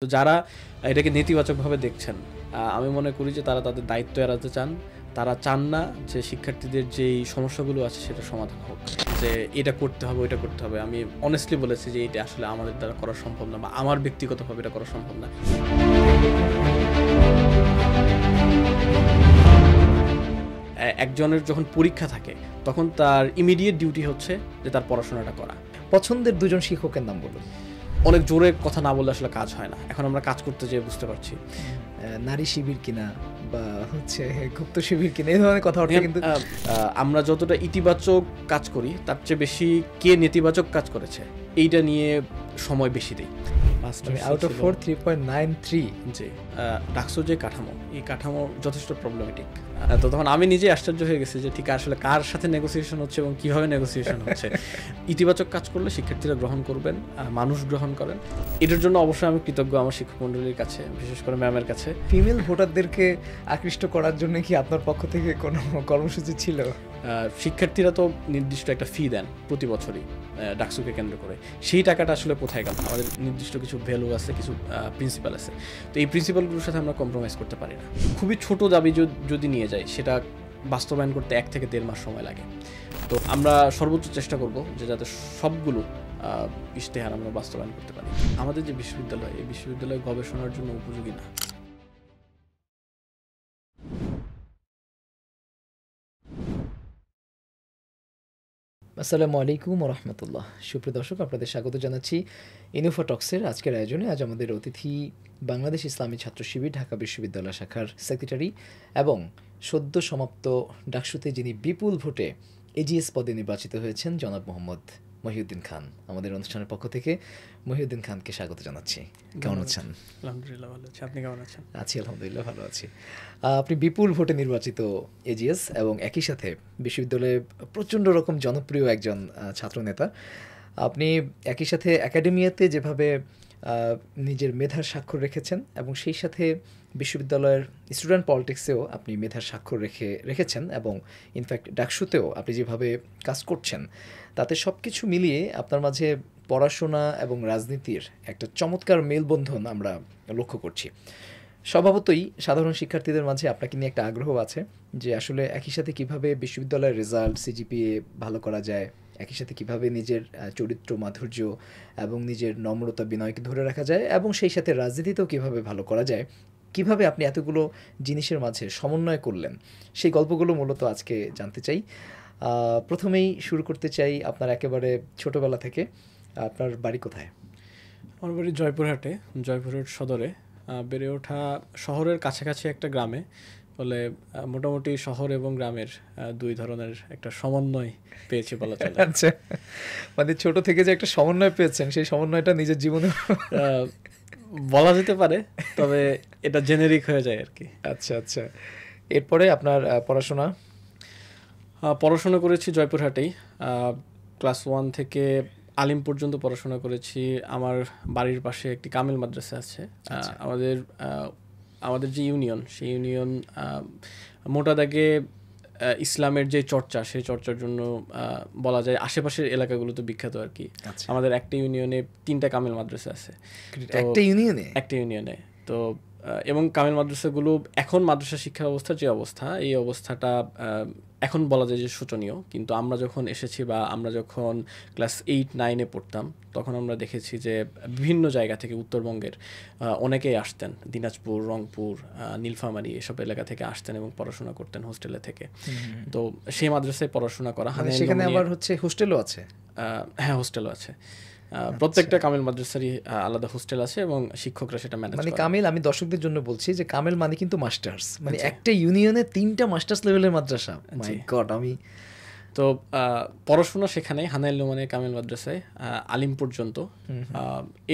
তো যারা এটাকে নেতিবাচকভাবে দেখছেন, আমি মনে করি যে তারা তাদের দায়িত্ব এড়াতে চান। তারা চান না যে শিক্ষার্থীদের যেই সমস্যাগুলো আছে সেটা সমাধান হোক, যে এটা করতে হবে ওইটা করতে হবে। আমি অনেস্টলি বলেছি যে এটা আসলে আমাদের দ্বারা করা সম্ভব না, বা আমার ব্যক্তিগতভাবে এটা করা সম্ভব না। একজনের যখন পরীক্ষা থাকে তখন তার ইমিডিয়েট ডিউটি হচ্ছে যে তার পড়াশোনাটা করা। পছন্দের দুজন শিক্ষকের নাম বলুন। অনেক জোরে কথা না বললে আসলে কাজ হয় না, এখন আমরা কাজ করতে যেয়ে বুঝতে পারছি। নারী শিবির কিনা বা গুপ্ত শিবির কিনা, এই ধরনের কথাবার্তা কিন্তু আমরা যতটা ইতিবাচক কাজ করি তার চেয়ে বেশি কে নেতিবাচক কাজ করেছে এইটা নিয়ে সময় বেশি দেই। Out of 4 3.93। জি, ডাকসুর যে কাঠামো, এই কাঠামো যথেষ্ট প্রবলেমেটিক। তো তখন আমি নিজে আশ্চর্য হয়ে গেছি যে ঠিক আসলে কার সাথে নেগোসিয়েশন হচ্ছে এবং কিভাবে নেগোসিয়েশন হচ্ছে। ইতিবাচক কাজ করলে শিক্ষার্থীরা গ্রহণ করবেন, মানুষ গ্রহণ করেন। এটার জন্য অবশ্যই আমি কৃতজ্ঞ আমার শিক্ষক মণ্ডলীর কাছে, বিশেষ করে ম্যামের কাছে। ফিমেল ভোটারদেরকে আকৃষ্ট করার জন্য কি আপনার পক্ষ থেকে কোনো কর্মসূচি ছিল? শিক্ষার্থীরা তো নির্দিষ্ট একটা ফি দেন প্রতি বছরই ডাকসুকে কেন্দ্র করে। সেই টাকাটা আসলে কোথায় গেল? আমাদের নির্দিষ্ট কিছু ভ্যালু আছে, কিছু প্রিন্সিপাল আছে। তো এই প্রিন্সিপালগুলোর সাথে আমরা কম্প্রোমাইজ করতে পারি না। খুবই ছোট দাবি যদি নিয়ে যাই, সেটা বাস্তবায়ন করতে 1 থেকে 1.5 মাস সময় লাগে। তো আমরা সর্বোচ্চ চেষ্টা করব যে যাতে সবগুলো ইশতেহার আমরা বাস্তবায়ন করতে পারি। আমাদের যে বিশ্ববিদ্যালয়, এই বিশ্ববিদ্যালয় গবেষণার জন্য উপযোগী না। আসসালামু আলাইকুম ওয়া রাহমাতুল্লাহ। সুপ্রিয় দর্শক, আপনাদের স্বাগত জানাচ্ছি ইনুফা টক্সের আজকের আয়োজনে। আজ আমাদের অতিথি বাংলাদেশ ইসলামী ছাত্র শিবির ঢাকা বিশ্ববিদ্যালয় শাখার সেক্রেটারি এবং সদ্য সমাপ্ত ডাকসুতে যিনি বিপুল ভোটে এজিএস পদে নির্বাচিত হয়েছেন জনাব মোহাম্মদ মহিউদ্দিন খান। আমাদের অনুষ্ঠানের পক্ষ থেকে মহিউদ্দিন খানকে স্বাগত জানাচ্ছি। কেমন আছেন? আলহামদুলিল্লাহ ভালো আছি, আপনি কেমন আছেন? আছি আলহামদুলিল্লাহ, ভালো আছি। আপনি বিপুল ভোটে নির্বাচিত এজিএস এবং একই সাথে বিশ্ববিদ্যালয়ে প্রচণ্ড রকম জনপ্রিয় একজন ছাত্রনেতা। আপনি একই সাথে একাডেমিয়াতে যেভাবে নিজের মেধার স্বাক্ষর রেখেছেন এবং সেই সাথে বিশ্ববিদ্যালয়ের স্টুডেন্ট পলিটিক্সেও আপনি মেধার স্বাক্ষর রেখেছেন এবং ইনফ্যাক্ট ডাকসুতেও আপনি যেভাবে কাজ করছেন, তাতে সব কিছু মিলিয়ে আপনার মাঝে পড়াশোনা এবং রাজনীতির একটা চমৎকার মেলবন্ধন আমরা লক্ষ্য করছি। স্বভাবতই সাধারণ শিক্ষার্থীদের মাঝে আপনাকে নিয়ে একটা আগ্রহ আছে যে আসলে একই সাথে কিভাবে বিশ্ববিদ্যালয়ের রেজাল্ট, সিজিপিএ ভালো করা যায়, একই সাথে কিভাবে নিজের চরিত্র, মাধুর্য এবং নিজের নম্রতা, বিনয়কে ধরে রাখা যায়, এবং সেই সাথে রাজনীতিতেও কিভাবে ভালো করা যায়, কিভাবে আপনি এতগুলো জিনিসের মাঝে সমন্বয় করলেন, সেই গল্পগুলো মূলত আজকে জানতে চাই। প্রথমেই শুরু করতে চাই আপনার একেবারে ছোটবেলা থেকে। আপনার বাড়ি কোথায়? আমার বাড়ি জয়পুরহাটে, জয়পুরহাট সদরে। বেড়ে ওঠা শহরের কাছাকাছি একটা গ্রামে, ফলে মোটামুটি শহর এবং গ্রামের দুই ধরনের একটা সমন্বয় পেয়েছি বলা চলে। আচ্ছা, মানে ছোট থেকে যে একটা সমন্বয় পেয়েছেন, সেই সমন্বয়টা নিজের জীবনে বলা যেতে পারে, তবে এটা জেনেরিক হয়ে যায় আর কি। আচ্ছা আচ্ছা, এরপরে আপনার পড়াশোনা করেছি জয়পুরহাটেই। ক্লাস 1 থেকে আলিম পর্যন্ত পড়াশোনা করেছি। আমার বাড়ির পাশে একটি কামিল মাদ্রাসা আছে। আমাদের যে ইউনিয়ন, সেই ইউনিয়ন মোটা দাগে ইসলামের যে চর্চা, সেই চর্চার জন্য বলা যায় আশেপাশের এলাকাগুলোতে বিখ্যাত আর কি। আমাদের একটা ইউনিয়নে 3টা কামিল মাদ্রাসা আছে। একটা ইউনিয়নে তো এবং কামিল মাদ্রাসাগুলো এখন মাদ্রাসা শিক্ষা ব্যবস্থার যে অবস্থা, এই অবস্থাটা এখন বলা যায় যে শোচনীয়। কিন্তু আমরা যখন এসেছি বা আমরা যখন ক্লাস 8-9-এ পড়তাম, তখন আমরা দেখেছি যে বিভিন্ন জায়গা থেকে উত্তরবঙ্গের অনেকেই আসতেন, দিনাজপুর, রংপুর, নীলফামারী এসব এলাকা থেকে আসতেন এবং পড়াশোনা করতেন হোস্টেলে থেকে। তো সেই মাদ্রাসায় পড়াশোনা করা। সেখানে আবার হচ্ছে হোস্টেলও আছে? হ্যাঁ, হোস্টেলও আছে। প্রত্যেকটা কামিল মাদ্রাসারই আলাদা হোস্টেল আছে এবং শিক্ষকরা সেটা ম্যানেজ করে। মানে কামিল, আমি দর্শকদের জন্য বলছি যে কামিল মানে কিন্তু মাস্টার্স, মানে একটা ইউনিয়নে 3টা মাস্টার্স লেভেলের মাদ্রাসা। মাই গড! আমি তো পড়াশোনা সেখানে হানাইল নোমানের কামিল মাদ্রাসায় আলিম পর্যন্ত।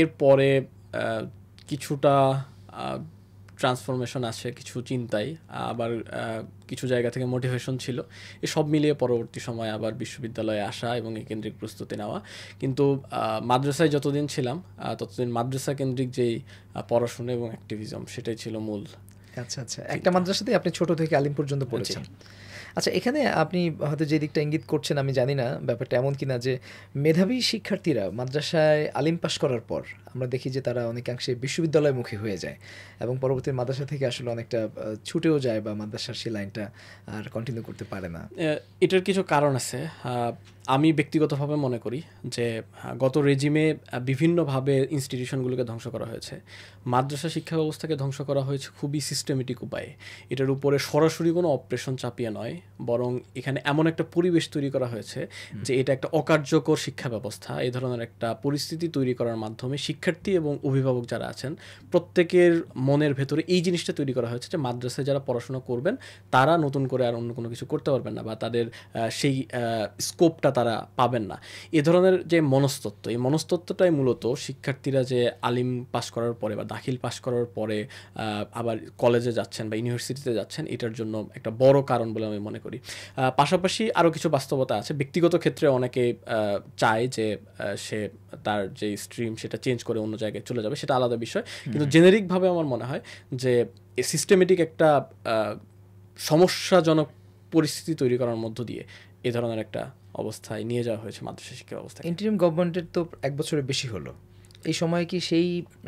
এরপরে কিছুটা ট্রান্সফরমেশন আছে, কিছু চিন্তায়, আবার কিছু জায়গা থেকে মোটিভেশন ছিল। এসব মিলিয়ে পরবর্তী সময় আবার বিশ্ববিদ্যালয়ে আসা এবং এই কেন্দ্রিক প্রস্তুতি নেওয়া। কিন্তু মাদ্রাসায় যতদিন ছিলাম ততদিন মাদ্রাসা কেন্দ্রিক যেই পড়াশোনা এবং অ্যাক্টিভিজম, সেটাই ছিল মূল। আচ্ছা আচ্ছা, একটা মাদ্রাসাতেই আপনি ছোট থেকে আলিম পর্যন্ত পড়েছেন। আচ্ছা, এখানে আপনি হয়তো যে দিকটা ইঙ্গিত করছেন আমি জানি না ব্যাপারটা এমন কিনা যে মেধাবী শিক্ষার্থীরা মাদ্রাসায় আলিম পাশ করার পর আমরা দেখি যে তারা অনেকাংশে বিশ্ববিদ্যালয়মুখী হয়ে যায় এবং পরবর্তী মাদ্রাসা থেকে আসলে অনেকটা ছুটেও যায় বা মাদ্রাসার সেই লাইনটা আর কন্টিনিউ করতে পারে না। এটার কিছু কারণ আছে। আমি ব্যক্তিগতভাবে মনে করি যে গত রেজিমে বিভিন্নভাবে ইনস্টিটিউশনগুলোকে ধ্বংস করা হয়েছে। মাদ্রাসা শিক্ষা ব্যবস্থাকে ধ্বংস করা হয়েছে খুবই সিস্টেমেটিক উপায়ে। এটার উপরে সরাসরি কোনো অপারেশন চাপিয়ে নয়, বরং এখানে এমন একটা পরিবেশ তৈরি করা হয়েছে যে এটা একটা অকার্যকর শিক্ষা ব্যবস্থা। এই ধরনের একটা পরিস্থিতি তৈরি করার মাধ্যমে শিক্ষার্থী এবং অভিভাবক যারা আছেন প্রত্যেকের মনের ভেতরে এই জিনিসটা তৈরি করা হয়েছে যে মাদ্রাসায় যারা পড়াশোনা করবেন তারা নতুন করে আর অন্য কোনো কিছু করতে পারবেন না বা তাদের সেই স্কোপটা তারা পাবেন না। এ ধরনের যে মনস্তত্ত্ব, এই মনস্তত্ত্বটাই মূলত শিক্ষার্থীরা যে আলিম পাস করার পরে বা দাখিল পাস করার পরে আবার কলেজে যাচ্ছেন বা ইউনিভার্সিটিতে যাচ্ছেন, এটার জন্য একটা বড় কারণ বলে আমি মনে করি। পাশাপাশি আরও কিছু বাস্তবতা আছে। ব্যক্তিগত ক্ষেত্রে অনেকে চায় যে সে তার যে স্ট্রিম সেটা চেঞ্জ করে অন্য জায়গায় চলে যাবে, সেটা আলাদা বিষয়। কিন্তু জেনেরিকভাবে আমার মনে হয় যে সিস্টেমেটিক একটা সমস্যাজনক পরিস্থিতি তৈরি করার মধ্য দিয়ে এ ধরনের একটা অবস্থায় নিয়ে যাওয়া হয়েছে মাদ্রাসা শিক্ষা ব্যবস্থা। ইন্টারিম গভর্নমেন্টের তো 1 বছরের বেশি হলো, এই সময় কি সেই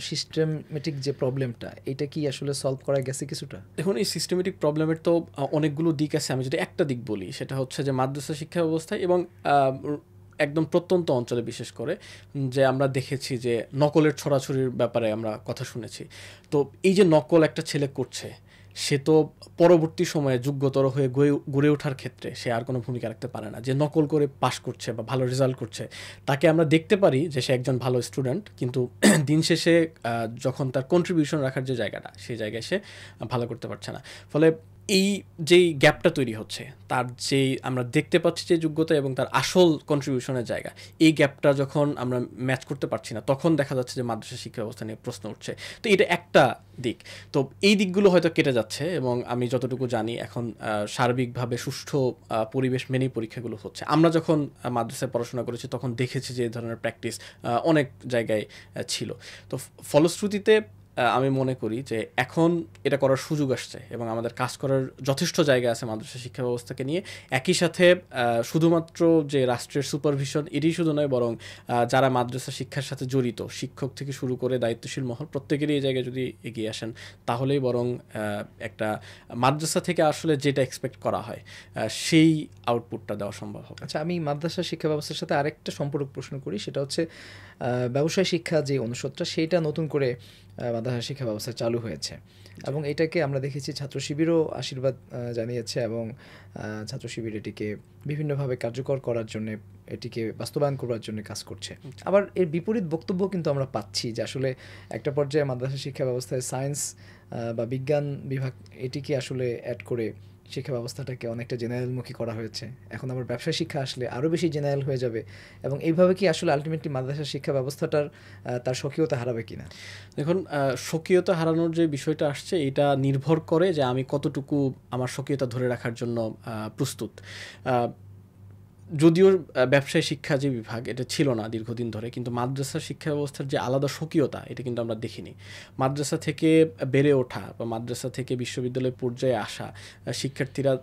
সিস্টেমেটিক যে প্রবলেমটা এটা কি আসলে সলভ করা গেছে কিছুটা? দেখুন, এই সিস্টেমেটিক প্রবলেমের তো অনেকগুলো দিক আছে। আমি যদি একটা দিক বলি সেটা হচ্ছে যে মাদ্রাসা শিক্ষা ব্যবস্থায় এবং একদম প্রত্যন্ত অঞ্চলে বিশেষ করে যে আমরা দেখেছি যে নকলের ছড়াছড়ির ব্যাপারে আমরা কথা শুনেছি। তো এই যে নকল একটা ছেলে করছে, সে তো পরবর্তী সময়ে যোগ্যতর হয়ে গড়ে ওঠার ক্ষেত্রে সে আর কোনো ভূমিকা রাখতে পারে না। যে নকল করে পাশ করছে বা ভালো রেজাল্ট করছে তাকে আমরা দেখতে পারি যে সে একজন ভালো স্টুডেন্ট, কিন্তু দিন শেষে যখন তার কন্ট্রিবিউশন রাখার যে জায়গাটা, সেই জায়গায় সে ভালো করতে পারছে না। ফলে এই যেই গ্যাপটা তৈরি হচ্ছে, তার যেই আমরা দেখতে পাচ্ছি যে যোগ্যতা এবং তার আসল কন্ট্রিবিউশনের জায়গা, এই গ্যাপটা যখন আমরা ম্যাচ করতে পারছি না, তখন দেখা যাচ্ছে যে মাদ্রাসা শিক্ষা ব্যবস্থা নিয়ে প্রশ্ন উঠছে। তো এটা একটা দিক। তো এই দিকগুলো হয়তো কেটে যাচ্ছে এবং আমি যতটুকু জানি এখন সার্বিকভাবে সুষ্ঠু পরিবেশ মেনেই পরীক্ষাগুলো হচ্ছে। আমরা যখন মাদ্রাসায় পড়াশোনা করেছি তখন দেখেছি যে এই ধরনের প্র্যাকটিস অনেক জায়গায় ছিল। তো ফলশ্রুতিতে আমি মনে করি যে এখন এটা করার সুযোগ আসছে এবং আমাদের কাজ করার যথেষ্ট জায়গা আছে মাদ্রাসা শিক্ষা ব্যবস্থাকে নিয়ে। একই সাথে শুধুমাত্র যে রাষ্ট্রের সুপারভিশন এটি শুধু নয়, বরং যারা মাদ্রাসা শিক্ষার সাথে জড়িত, শিক্ষক থেকে শুরু করে দায়িত্বশীল মহল, প্রত্যেকেরই এই জায়গায় যদি এগিয়ে আসেন তাহলেই বরং একটা মাদ্রাসা থেকে আসলে যেটা এক্সপেক্ট করা হয় সেই আউটপুটটা দেওয়া সম্ভব হবে। আচ্ছা, আমি মাদ্রাসা শিক্ষা ব্যবস্থার সাথে আরেকটা সম্পর্ক প্রশ্ন করি, সেটা হচ্ছে ব্যবসায় শিক্ষা যে অনুষদটা সেইটা নতুন করে মাদ্রাসা শিক্ষা ব্যবস্থা চালু হয়েছে এবং এটাকে আমরা দেখেছি ছাত্র শিবিরও আশীর্বাদ জানিয়েছে এবং ছাত্র শিবির এটিকে বিভিন্নভাবে কার্যকর করার জন্য, এটিকে বাস্তবায়ন করার জন্য কাজ করছে। আবার এর বিপরীত বক্তব্য কিন্তু আমরা পাচ্ছি যে আসলে একটা পর্যায়ে মাদ্রাসা শিক্ষা ব্যবস্থায় সায়েন্স বা বিজ্ঞান বিভাগ এটিকে আসলে অ্যাড করে শিক্ষা ব্যবস্থাটাকে অনেকটা জেনারেলমুখী করা হয়েছে। এখন আবার ব্যবসা শিক্ষা আসলে আরও বেশি জেনারেল হয়ে যাবে এবং এইভাবে কি আসলে আলটিমেটলি মাদ্রাসা শিক্ষা ব্যবস্থাটার তার স্বকীয়তা হারাবে কিনা? দেখুন, স্বকীয়তা হারানোর যে বিষয়টা আসছে এটা নির্ভর করে যে আমি কতটুকু আমার স্বকীয়তা ধরে রাখার জন্য প্রস্তুত। যদিও ব্যবসায় শিক্ষা যে বিভাগ এটা ছিল না দীর্ঘদিন ধরে, কিন্তু মাদ্রাসা শিক্ষা ব্যবস্থার যে আলাদা স্বকীয়তা এটা কিন্তু আমরা দেখিনি। মাদ্রাসা থেকে বেড়ে ওঠা বা মাদ্রাসা থেকে বিশ্ববিদ্যালয় পর্যায়ে আসা শিক্ষার্থীরা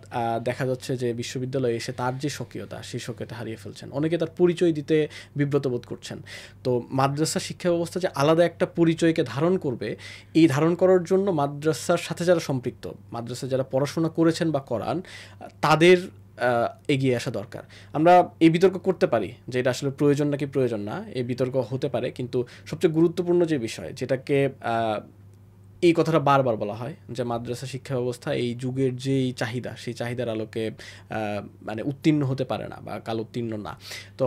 দেখা যাচ্ছে যে বিশ্ববিদ্যালয়ে এসে তার যে স্বকীয়তা, সেই স্বকীয়তা হারিয়ে ফেলছেন। অনেকে তার পরিচয় দিতে বিব্রত বোধ করছেন। তো মাদ্রাসা শিক্ষা ব্যবস্থা যে আলাদা একটা পরিচয়কে ধারণ করবে, এই ধারণ করার জন্য মাদ্রাসার সাথে যারা সম্পৃক্ত, মাদ্রাসায় যারা পড়াশোনা করেছেন বা করান, তাদের এগিয়ে আসা দরকার। আমরা এই বিতর্ক করতে পারি যে এটা আসলে প্রয়োজন নাকি প্রয়োজন না, এই বিতর্ক হতে পারে, কিন্তু সবচেয়ে গুরুত্বপূর্ণ যে বিষয়, যেটাকে এই কথাটা বারবার বলা হয় যে মাদ্রাসা শিক্ষা ব্যবস্থা এই যুগের যেই চাহিদা, সেই চাহিদার আলোকে মানে উত্তীর্ণ হতে পারে না বা কাল উত্তীর্ণ না। তো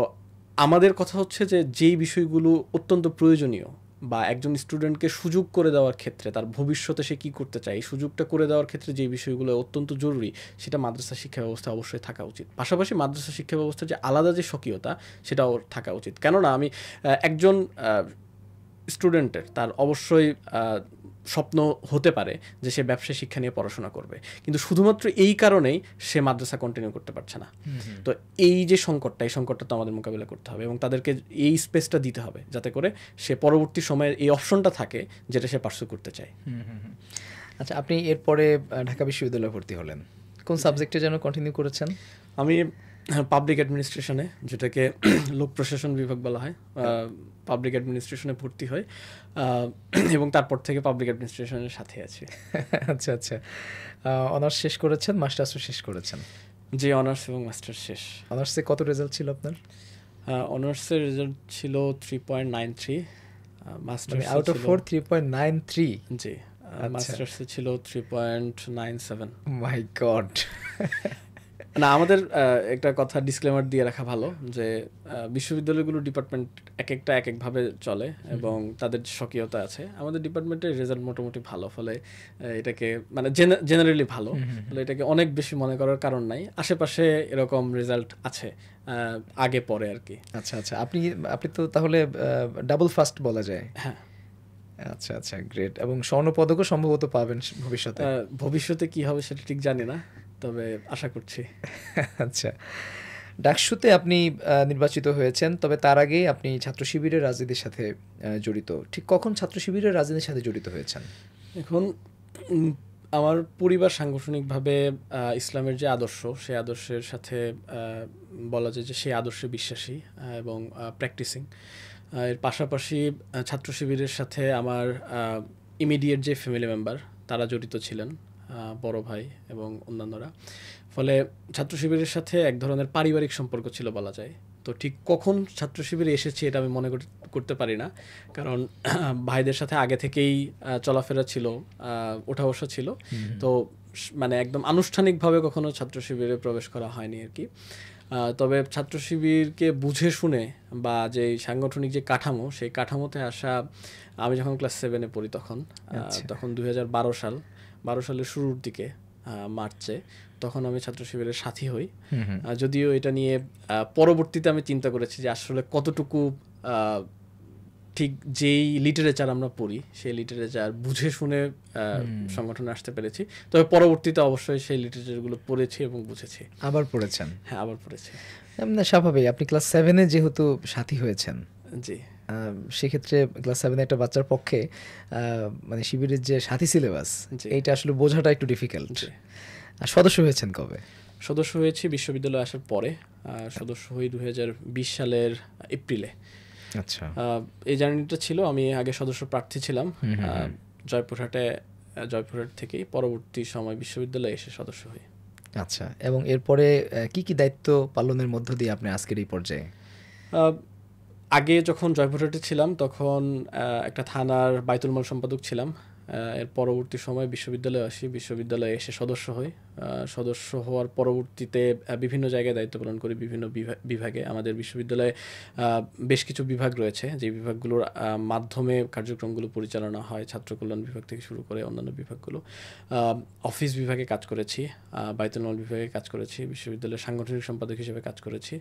আমাদের কথা হচ্ছে যে যেই বিষয়গুলো অত্যন্ত প্রয়োজনীয় বা একজন স্টুডেন্টকে সুযোগ করে দেওয়ার ক্ষেত্রে, তার ভবিষ্যতে সে কী করতে চায় এই সুযোগটা করে দেওয়ার ক্ষেত্রে যে বিষয়গুলো অত্যন্ত জরুরি, সেটা মাদ্রাসা শিক্ষা ব্যবস্থা অবশ্যই থাকা উচিত। পাশাপাশি মাদ্রাসা শিক্ষা ব্যবস্থার যে আলাদা যে স্বকীয়তা সেটাও থাকা উচিত। কেননা আমি একজন স্টুডেন্টের তার অবশ্যই স্বপ্ন হতে পারে যে সে ব্যবসায় শিক্ষা নিয়ে পড়াশোনা করবে, কিন্তু শুধুমাত্র এই কারণেই সে মাদ্রাসা কন্টিনিউ করতে পারছে না। তো এই যে সংকটটা, এই সংকটটা তো আমাদের মোকাবিলা করতে হবে এবং তাদেরকে এই স্পেসটা দিতে হবে যাতে করে সে পরবর্তী সময়ে এই অপশনটা থাকে যেটা সে পার্সু করতে চায়। আচ্ছা, আপনি এরপরে ঢাকা বিশ্ববিদ্যালয়ে ভর্তি হলেন, কোন সাবজেক্টে যেন কন্টিনিউ করেছেন? আমি পাবলিক অ্যাডমিনিস্ট্রেশনে, যেটাকে লোক প্রশাসন বিভাগ বলা হয়, পাবলিক অ্যাডমিনিস্ট্রেশনে ভর্তি হয় এবং তারপর থেকে পাবলিক অ্যাডমিনিস্ট্রেশনের সাথে আছি। আচ্ছা আচ্ছা, অনার্স শেষ করেছেন, মাস্টার্সও শেষ করেছেন? জি, অনার্স এবং মাস্টার্স শেষ। অনার্সে কত রেজাল্ট ছিল আপনার? অনার্সের রেজাল্ট ছিল 3.93, মাস্টার্স আউট অফ 4 3.93। জি, মাস্টার্সে ছিল 3.97। মাই গড। না, আমাদের একটা কথা ডিসক্লেমার দিয়ে রাখা ভালো যে বিশ্ববিদ্যালয়গুলো ডিপার্টমেন্ট এক একটা এক একভাবে চলে এবং তাদের স্বকীয়তা আছে। আমাদের ডিপার্টমেন্টের রেজাল্ট মোটামুটি ভালো, ফলে এটাকে মানে জেনারেলি ভালো, ফলে এটাকে অনেক বেশি মনে করার কারণ নাই। আশেপাশে এরকম রেজাল্ট আছে, আগে পরে আর কি। আচ্ছা আচ্ছা, আপনি তো তাহলে ডাবল ফার্স্ট বলা যায়। হ্যাঁ। আচ্ছা আচ্ছা, গ্রেট। এবং স্বর্ণপদকও সম্ভবত পাবেন ভবিষ্যতে। ভবিষ্যতে কি হবে সেটা ঠিক জানি না, তবে আশা করছি। আচ্ছা, ডাকসুতে আপনি নির্বাচিত হয়েছেন, তবে তার আগেই আপনি ছাত্র শিবিরের রাজনীতির সাথে জড়িত। ঠিক কখন ছাত্র শিবিরের রাজনীতির সাথে জড়িত হয়েছেন? এখন আমার পরিবার সাংগঠনিকভাবে ইসলামের যে আদর্শ, সেই আদর্শের সাথে বলা যায় যে সেই আদর্শে বিশ্বাসী এবং প্র্যাকটিসিং। এর পাশাপাশি ছাত্র শিবিরের সাথে আমার ইমিডিয়েট যে ফ্যামিলি মেম্বার তারা জড়িত ছিলেন, বড় ভাই এবং অন্যান্যরা। ফলে ছাত্র শিবিরের সাথে এক ধরনের পারিবারিক সম্পর্ক ছিল বলা যায়। তো ঠিক কখন ছাত্র শিবিরে এসেছি এটা আমি মনে করতে পারি না, কারণ ভাইদের সাথে আগে থেকেই চলাফেরা ছিল, ওঠা বসা ছিল। তো মানে একদম আনুষ্ঠানিকভাবে কখনো ছাত্র শিবিরে প্রবেশ করা হয়নি আর কি। তবে ছাত্র শিবিরকে বুঝে শুনে বা যে সাংগঠনিক যে কাঠামো, সেই কাঠামোতে আসা আমি যখন ক্লাস 7-এ পড়ি তখন 2012 সালের শুরুর দিকে, মার্চে, তখন আমি ছাত্র শিবিরের সাথী হই। যদিও এটা নিয়ে পরবর্তীতে আমি চিন্তা করেছি যে আসলে কতটুকু ঠিক যেই লিটারেচার আমরা পড়ি সেই লিটারেচার বুঝে শুনে সংগঠনে আসতে পেরেছি। তবে পরবর্তীতে অবশ্যই সেই লিটারেচারগুলো পড়েছি এবং বুঝেছি। আবার পড়েছেন? হ্যাঁ, আবার পড়েছি। স্বাভাবিক, আপনি ক্লাস 7-এ যেহেতু সাথী হয়েছেন, জি, সেক্ষেত্রে ক্লাস 7-এ একটা বাচ্চার পক্ষে মানে শিবিরের যে সাথী সিলেবাস, এইটা আসলে বোঝাটা একটু ডিফিকাল্ট। সদস্য হয়েছেন কবে? সদস্য হয়েছি বিশ্ববিদ্যালয়ে আসার পরে। সদস্য হই 2020 সালের এপ্রিলে। আচ্ছা, এই জার্নিটা ছিল, আমি আগে সদস্য প্রার্থী ছিলাম জয়পুরহাট থেকেই, পরবর্তী সময় বিশ্ববিদ্যালয়ে এসে সদস্য হই। আচ্ছা, এবং এরপরে কি কি দায়িত্ব পালনের মধ্য দিয়ে আপনি আজকের এই পর্যায়ে? আগে যখন জয়পুরহাটে ছিলাম তখন একটা থানার বায়তুল মাল সম্পাদক ছিলাম। এর পরবর্তী সময় বিশ্ববিদ্যালয়ে আসি, বিশ্ববিদ্যালয়ে এসে সদস্য হই। সদস্য হওয়ার পরবর্তীতে বিভিন্ন জায়গায় দায়িত্ব পালন করি, বিভিন্ন বিভাগে। আমাদের বিশ্ববিদ্যালয়ে বেশ কিছু বিভাগ রয়েছে, যে বিভাগগুলোর মাধ্যমে কার্যক্রমগুলো পরিচালনা হয়, ছাত্র কল্যাণ বিভাগ থেকে শুরু করে অন্যান্য বিভাগগুলো। অফিস বিভাগে কাজ করেছি, বায়তুল মাল বিভাগে কাজ করেছি, বিশ্ববিদ্যালয়ের সাংগঠনিক সম্পাদক হিসেবে কাজ করেছি,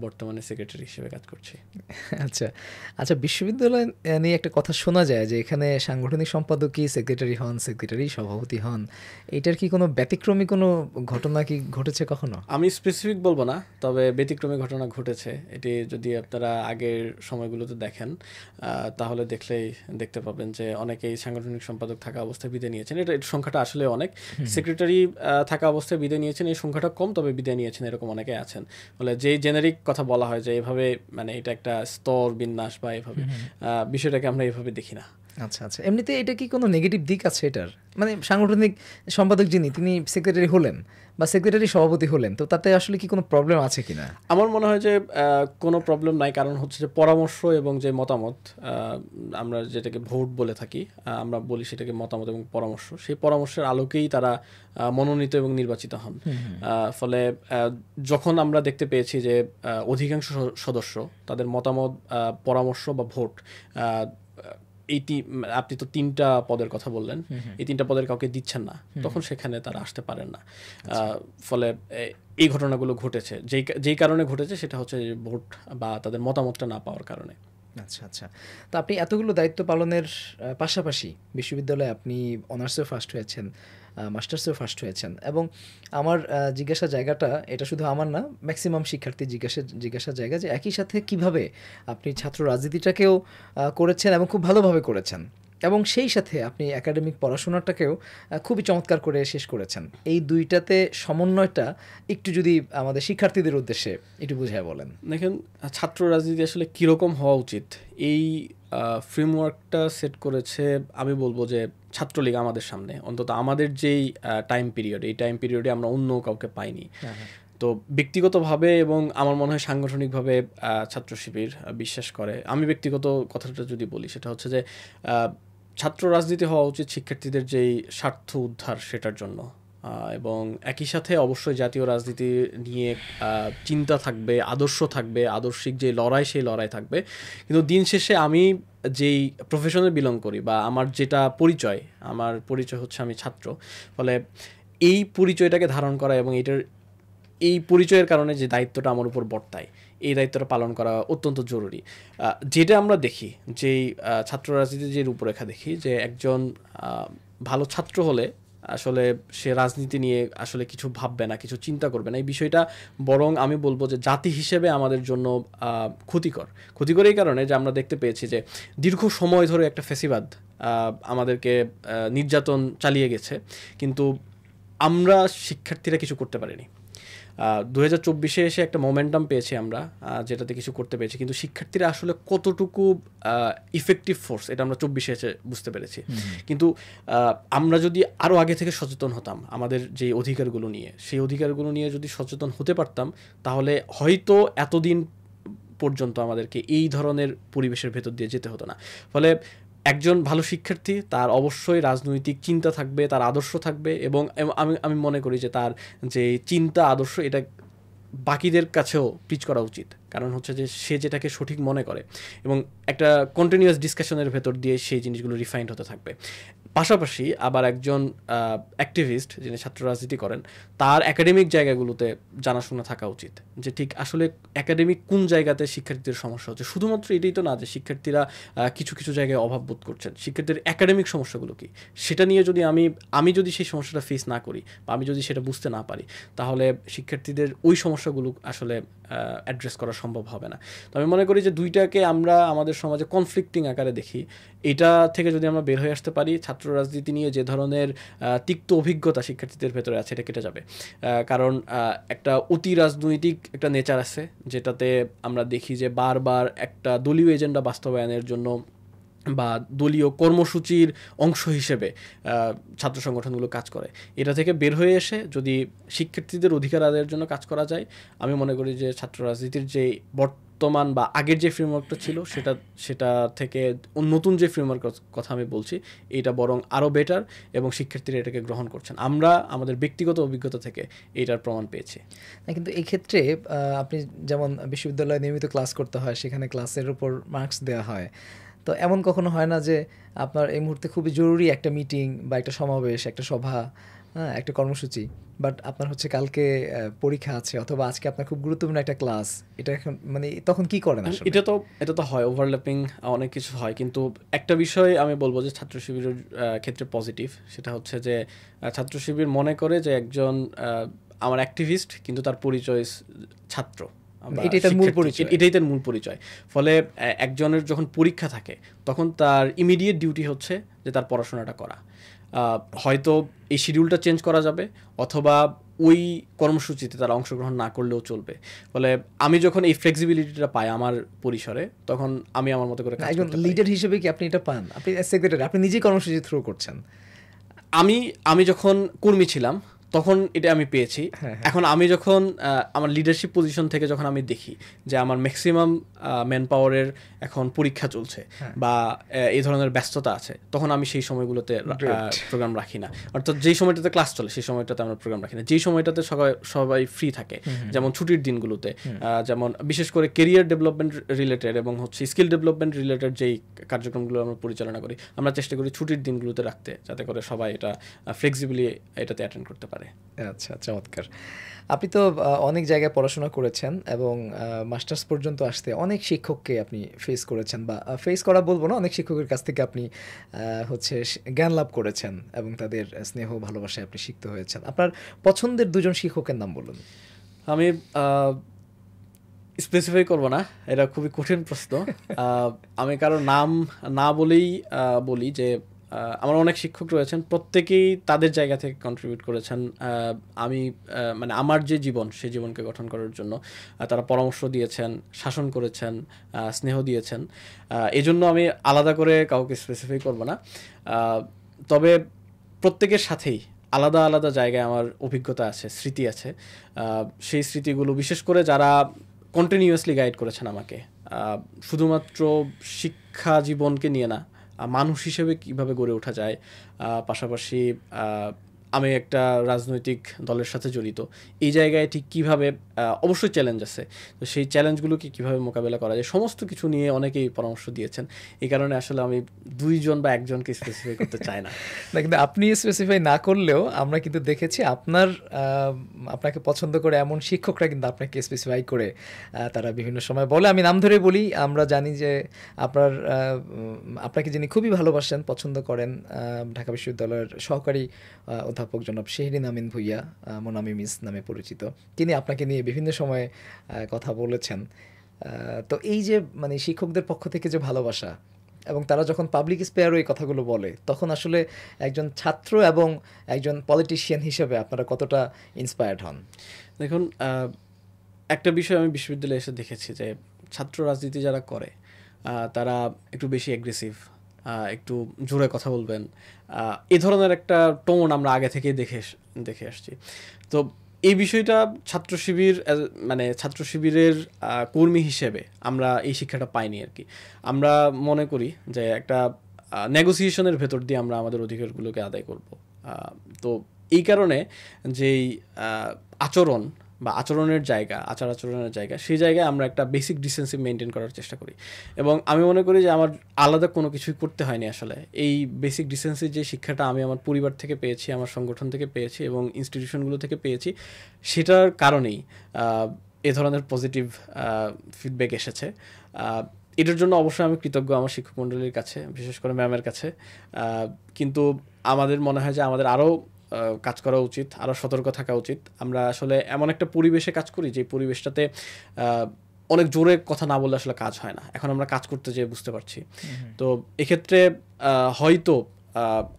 বর্তমানে সেক্রেটারি হিসেবে কাজ করছি। আচ্ছা আচ্ছা, বিশ্ববিদ্যালয় নিয়ে একটা কথা শোনা যায় যে এখানে সাংগঠনিক সম্পাদক কি সেক্রেটারি হন, সেক্রেটারি সভাপতি হন। এটার কি কোনো ব্যতিক্রমী কোনো ঘটনা কি ঘটেছে কখনো? আমি স্পেসিফিক বলবো না, তবে ব্যতিক্রমী ঘটনা ঘটেছে। এটি যদি আপনারা আগের সময়গুলোতে দেখেন তাহলে দেখতে পাবেন যে অনেকেই সাংগঠনিক সম্পাদক থাকা অবস্থায় বিদায় নিয়েছেন। এর সংখ্যাটা আসলে অনেক। সেক্রেটারি থাকা অবস্থায় বিদায় নিয়েছেন, এই সংখ্যাটা কম, তবে বিদায় নিয়েছেন এরকম অনেকে আছেন। বলে যেই জেনারিক কথা বলা হয় যে এভাবে মানে এটা একটা স্তর বিন্যাস বা এভাবে, বিষয়টাকে আমরা এভাবে দেখি না। আচ্ছা আচ্ছা, এমনিতে এটা কি কোনো নেগেটিভ দিক আছে এটার? মানে সাংগঠনিক সম্পাদক তিনি সেক্রেটারি হলেন বা সেক্রেটারি সভাপতি হলেন, তো তাতে আসলে কি কোনো প্রবলেম আছে কিনা? আমার মনে হয় যে কোনো প্রবলেম নাই, কারণ হচ্ছে যে পরামর্শ এবং যে মতামত, আমরা যেটাকে ভোট বলে থাকি, আমরা বলি সেটাকে মতামত এবং পরামর্শ, সেই পরামর্শের আলোকেই তারা মনোনীত এবং নির্বাচিত হন। ফলে যখন আমরা দেখতে পেয়েছি যে অধিকাংশ সদস্য তাদের মতামত, পরামর্শ বা ভোট, আপনি তো 3টা পদের কথা বললেন, এই 3টা পদের কাউকে দিচ্ছেন না, তখন সেখানে তারা আসতে পারেন না। ফলে এই ঘটনাগুলো ঘটেছে, যেই কারণে ঘটেছে সেটা হচ্ছে ভোট বা তাদের মতামতটা না পাওয়ার কারণে। আচ্ছা আচ্ছা, তো আপনি এতগুলো দায়িত্ব পালনের পাশাপাশি বিশ্ববিদ্যালয়ে আপনি অনার্সেও ফার্স্ট হয়েছেন, মাস্টার্সেও ফার্স্ট হয়েছেন, এবং আমার জিজ্ঞাসা জায়গাটা এটা শুধু আমার না, ম্যাক্সিমাম শিক্ষার্থী জিজ্ঞাসা জায়গা যে একই সাথে কিভাবে আপনি ছাত্র রাজনীতিটাকেও করেছেন এবং খুব ভালোভাবে করেছেন। এবং সেই সাথে আপনি একাডেমিক পড়াশোনাটাকেও খুবই চমৎকার করে শেষ করেছেন। এই দুইটাতে সমন্বয়টা একটু যদি আমাদের শিক্ষার্থীদের উদ্দেশ্যে একটু বুঝিয়ে বলেন। দেখেন, ছাত্র রাজনীতি আসলে কীরকম হওয়া উচিত, এই ফ্রেমওয়ার্কটা সেট করেছে আমি বলবো যে ছাত্রলীগ আমাদের সামনে, অন্তত আমাদের যেই টাইম পিরিয়ড, এই টাইম পিরিয়ডে আমরা অন্য কাউকে পাইনি। তো ব্যক্তিগতভাবে এবং আমার মনে হয় সাংগঠনিকভাবে ছাত্র শিবির বিশ্বাস করে, আমি ব্যক্তিগত কথাটা যদি বলি সেটা হচ্ছে যে ছাত্র রাজনীতি হওয়া উচিত শিক্ষার্থীদের যেই স্বার্থ উদ্ধার সেটার জন্য, এবং একই সাথে অবশ্যই জাতীয় রাজনীতি নিয়ে চিন্তা থাকবে, আদর্শ থাকবে, আদর্শিক যে লড়াই সেই লড়াই থাকবে। কিন্তু দিন শেষে আমি যেই প্রফেশনে বিলং করি বা আমার যেটা পরিচয়, আমার পরিচয় হচ্ছে আমি ছাত্র, ফলে এই পরিচয়টাকে ধারণ করা এবং এই পরিচয়ের কারণে যে দায়িত্বটা আমার উপর বর্তায়, এই দায়িত্বটা পালন করা অত্যন্ত জরুরি। যেটা আমরা দেখি, যেই ছাত্র রাজনীতির যে রূপরেখা দেখি, যে একজন ভালো ছাত্র হলে আসলে সে রাজনীতি নিয়ে আসলে কিছু ভাববে না, কিছু চিন্তা করবে না, এই বিষয়টা বরং আমি বলবো যে জাতি হিসেবে আমাদের জন্য ক্ষতিকর এই কারণে যে আমরা দেখতে পেয়েছি যে দীর্ঘ সময় ধরে একটা ফ্যাসিবাদ আমাদেরকে নির্যাতন চালিয়ে গেছে, কিন্তু আমরা শিক্ষার্থীরা কিছু করতে পারিনি। 2024-এ এসে একটা মোমেন্টাম পেয়েছি আমরা, যেটাতে কিছু করতে পেরেছি, কিন্তু শিক্ষার্থীরা আসলে কতটুকু ইফেক্টিভ ফোর্স এটা আমরা 24-এ এসে বুঝতে পেরেছি। কিন্তু আমরা যদি আরও আগে থেকে সচেতন হতাম আমাদের যে অধিকারগুলো নিয়ে, সেই অধিকারগুলো নিয়ে যদি সচেতন হতে পারতাম, তাহলে হয়তো এতদিন পর্যন্ত আমাদেরকে এই ধরনের পরিবেশের ভেতর দিয়ে যেতে হতো না। ফলে একজন ভালো শিক্ষার্থী, তার অবশ্যই রাজনৈতিক চিন্তা থাকবে, তার আদর্শ থাকবে, এবং আমি মনে করি যে তার যে চিন্তা আদর্শ এটা বাকিদের কাছেও পিচ করা উচিত। কারণ হচ্ছে যে সে যেটাকে সঠিক মনে করে এবং একটা কন্টিনিউয়াস ডিসকাশনের ভেতর দিয়ে সেই জিনিসগুলো রিফাইন্ড হতে থাকবে। পাশাপাশি আবার একজন অ্যাক্টিভিস্ট যিনি ছাত্র রাজনীতি করেন, তার একাডেমিক জায়গাগুলোতে জানাশোনা থাকা উচিত যে ঠিক আসলে একাডেমিক কোন জায়গাতে শিক্ষার্থীদের সমস্যা হচ্ছে। শুধুমাত্র এটাই তো না যে শিক্ষার্থীরা কিছু কিছু জায়গায় অভাব বোধ করছেন, শিক্ষার্থীদের একাডেমিক সমস্যাগুলো কি, সেটা নিয়ে যদি আমি যদি সেই সমস্যাটা ফেস না করি বা আমি যদি সেটা বুঝতে না পারি, তাহলে শিক্ষার্থীদের ওই সমস্যাগুলো আসলে অ্যাড্রেস করা সম্ভব হবে না। তো আমি মনে করি যে দুইটাকে আমরা আমাদের সমাজে কনফ্লিক্টিং আকারে দেখি, এটা থেকে যদি আমরা বের হয়ে আসতে পারি, ছাত্র রাজনীতি নিয়ে যে ধরনের তিক্ত অভিজ্ঞতা শিক্ষার্থীদের ভেতরে আছে এটা কেটে যাবে। কারণ একটা অতি রাজনৈতিক একটা নেচার আছে, যেটাতে আমরা দেখি যে বারবার একটা দলীয় এজেন্ডা বাস্তবায়নের জন্য বা দলীয় কর্মসূচির অংশ হিসেবে ছাত্র সংগঠনগুলো কাজ করে। এটা থেকে বের হয়ে এসে যদি শিক্ষার্থীদের অধিকার আদায়ের জন্য কাজ করা যায়, আমি মনে করি যে ছাত্র রাজনীতির যে বর্তমান বা আগের যে ফ্রেমওয়ার্কটা ছিল সেটা থেকে নতুন যে ফ্রেমওয়ার্কের কথা আমি বলছি, এটা বরং আরও বেটার, এবং শিক্ষার্থীরা এটাকে গ্রহণ করছেন। আমরা আমাদের ব্যক্তিগত অভিজ্ঞতা থেকে এটার প্রমাণ পেয়েছি। কিন্তু এই ক্ষেত্রে আপনি যেমন বিশ্ববিদ্যালয়ে নিয়মিত ক্লাস করতে হয়, সেখানে ক্লাসের উপর মার্কস দেওয়া হয়, তো এমন কখনো হয় না যে আপনার এই মুহূর্তে খুবই জরুরি একটা মিটিং বা একটা সমাবেশ, একটা সভা, একটা কর্মসূচি, বাট আপনার হচ্ছে কালকে পরীক্ষা আছে, অথবা আজকে আপনার খুব গুরুত্বপূর্ণ একটা ক্লাস, এটা এখন মানে তখন কি করেন আসলে? এটা তো হয়, ওভারল্যাপিং অনেক কিছু হয়, কিন্তু একটা বিষয় আমি বলবো যে ছাত্র শিবিরের ক্ষেত্রে পজিটিভ, সেটা হচ্ছে যে ছাত্র শিবির মনে করে যে একজন আমার অ্যাক্টিভিস্ট, কিন্তু তার পরিচয় ছাত্র, এটাই তার মূল পরিচয়। ফলে একজনের যখন পরীক্ষা থাকে তখন তার ইমিডিয়েট ডিউটি হচ্ছে যে তার পড়াশোনাটা করা। হয়তো এই শিডিউলটা চেঞ্জ করা যাবে, অথবা ওই কর্মসূচিতে তারা অংশগ্রহণ না করলেও চলবে। ফলে আমি যখন এই ফ্লেক্সিবিলিটিটা পাই আমার পরিসরে, তখন আমি আমার মতো করে কাজ করতে পারি। একজন লিডার হিসেবে কি আপনি এটা পান? আপনি সেক্রেটারি, আপনি নিজেই কর্মসূচি থ্রো করছেন। আমি যখন কর্মী ছিলাম তখন এটা আমি পেয়েছি। এখন আমি যখন আমার লিডারশিপ পজিশন থেকে যখন আমি দেখি যে আমার ম্যাক্সিমাম ম্যান পাওয়ারের এখন পরীক্ষা চলছে বা এই ধরনের ব্যস্ততা আছে, তখন আমি সেই সময়গুলোতে প্রোগ্রাম রাখি না। অর্থাৎ যেই সময়টাতে ক্লাস চলে সেই সময়টাতে আমরা প্রোগ্রাম রাখি না। যেই সময়টাতে সবাই ফ্রি থাকে, যেমন ছুটির দিনগুলোতে, যেমন বিশেষ করে কেরিয়ার ডেভেলপমেন্ট রিলেটেড এবং হচ্ছে স্কিল ডেভেলপমেন্ট রিলেটেড যেই কার্যক্রমগুলো আমরা পরিচালনা করি, আমরা চেষ্টা করি ছুটির দিনগুলোতে রাখতে, যাতে করে সবাই এটা ফ্লেক্সিবলি এটাতে অ্যাটেন্ড করতে পারে। আচ্ছা, চমৎকার। আপনি তো অনেক জায়গায় পড়াশোনা করেছেন এবং মাস্টার্স পর্যন্ত আসতে অনেক শিক্ষককে আপনি ফেস করেছেন, বা ফেস করা বলবো না, অনেক শিক্ষকের কাছ থেকে আপনি হচ্ছে জ্ঞান লাভ করেছেন এবং তাদের স্নেহ ভালোবাসায় আপনি সিক্ত হয়েছেন। আপনার পছন্দের দুজন শিক্ষকের নাম বলুন। আমি স্পেসিফাই করব না, এটা খুবই কঠিন প্রশ্ন। আমি কারো নাম না বলেই বলি যে আমার অনেক শিক্ষক রয়েছেন, প্রত্যেকেই তাদের জায়গা থেকে কন্ট্রিবিউট করেছেন। আমি মানে আমার যে জীবন, সেই জীবনকে গঠন করার জন্য তারা পরামর্শ দিয়েছেন, শাসন করেছেন, স্নেহ দিয়েছেন। এজন্য আমি আলাদা করে কাউকে স্পেসিফাই করব না। তবে প্রত্যেকের সাথেই আলাদা আলাদা জায়গায় আমার অভিজ্ঞতা আছে, স্মৃতি আছে। সেই স্মৃতিগুলো বিশেষ করে যারা কন্টিনিউয়াসলি গাইড করেছেন আমাকে, শুধুমাত্র শিক্ষা জীবনকে নিয়ে না, মানুষ হিসেবে কিভাবে গড়ে ওঠা যায়, পাশাপাশি আমি একটা রাজনৈতিক দলের সাথে জড়িত, এই জায়গায় ঠিক কীভাবে, অবশ্যই চ্যালেঞ্জ আছে, তো সেই চ্যালেঞ্জগুলোকে কীভাবে মোকাবেলা করা যায়, সমস্ত কিছু নিয়ে অনেকেই পরামর্শ দিয়েছেন। এই কারণে আসলে আমি দুইজন বা একজনকে স্পেসিফাই করতে চাই না। না, কিন্তু আপনি স্পেসিফাই না করলেও আমরা কিন্তু দেখেছি আপনাকে পছন্দ করে এমন শিক্ষকরা কিন্তু আপনাকে স্পেসিফাই করে তারা বিভিন্ন সময় বলে। আমি নাম ধরে বলি, আমরা জানি যে আপনাকে যিনি খুবই ভালোবাসেন, পছন্দ করেন, ঢাকা বিশ্ববিদ্যালয়ের সহকারী অধ্যাপক জনাব শেহরিন আমিন ভুইয়া, মোনামি মিস নামে পরিচিত, তিনি আপনাকে নিয়ে বিভিন্ন সময়ে কথা বলেছেন। তো এই যে মানে শিক্ষকদের পক্ষ থেকে যে ভালোবাসা, এবং তারা যখন পাবলিক স্পেয়ারও এই কথাগুলো বলে, তখন আসলে একজন ছাত্র এবং একজন পলিটিশিয়ান হিসেবে আপনারা কতটা ইন্সপায়ার্ড হন? দেখুন, একটা বিষয় আমি বিশ্ববিদ্যালয়ে এসে দেখেছি যে ছাত্র রাজনীতি যারা করে তারা একটু বেশি অ্যাগ্রেসিভ, একটু জোরে কথা বলবেন, এই ধরনের একটা টোন আমরা আগে থেকেই দেখে আসছি। তো এই বিষয়টা ছাত্র শিবিরের কর্মী হিসেবে আমরা এই শিক্ষাটা পাইনি আর কি। আমরা মনে করি যে একটা নেগোসিয়েশনের ভেতর দিয়ে আমরা আমাদের অধিকারগুলোকে আদায় করব। তো এই কারণে যেই আচরণ বা আচরণের জায়গা, সেই জায়গায় আমরা একটা বেসিক ডিসেন্সি মেনটেন করার চেষ্টা করি। এবং আমি মনে করি যে আমার আলাদা কোনো কিছুই করতে হয়নি আসলে। এই বেসিক ডিসেন্সির যে শিক্ষাটা আমি আমার পরিবার থেকে পেয়েছি, আমার সংগঠন থেকে পেয়েছি এবং ইনস্টিটিউশনগুলো থেকে পেয়েছি, সেটার কারণেই এ ধরনের পজিটিভ ফিডব্যাক এসেছে। এটার জন্য অবশ্যই আমি কৃতজ্ঞ আমার শিক্ষক মণ্ডলীর কাছে, বিশেষ করে ম্যামের কাছে। কিন্তু আমাদের মনে হয় যে আমাদের আরও কাজ করা উচিত, আরও সতর্ক থাকা উচিত। আমরা আসলে এমন একটা পরিবেশে কাজ করি যে পরিবেশটাতে অনেক জোরে কথা না বললে আসলে কাজ হয় না। এখন আমরা কাজ করতে যেয়ে বুঝতে পারছি। তো এক্ষেত্রে হয়তো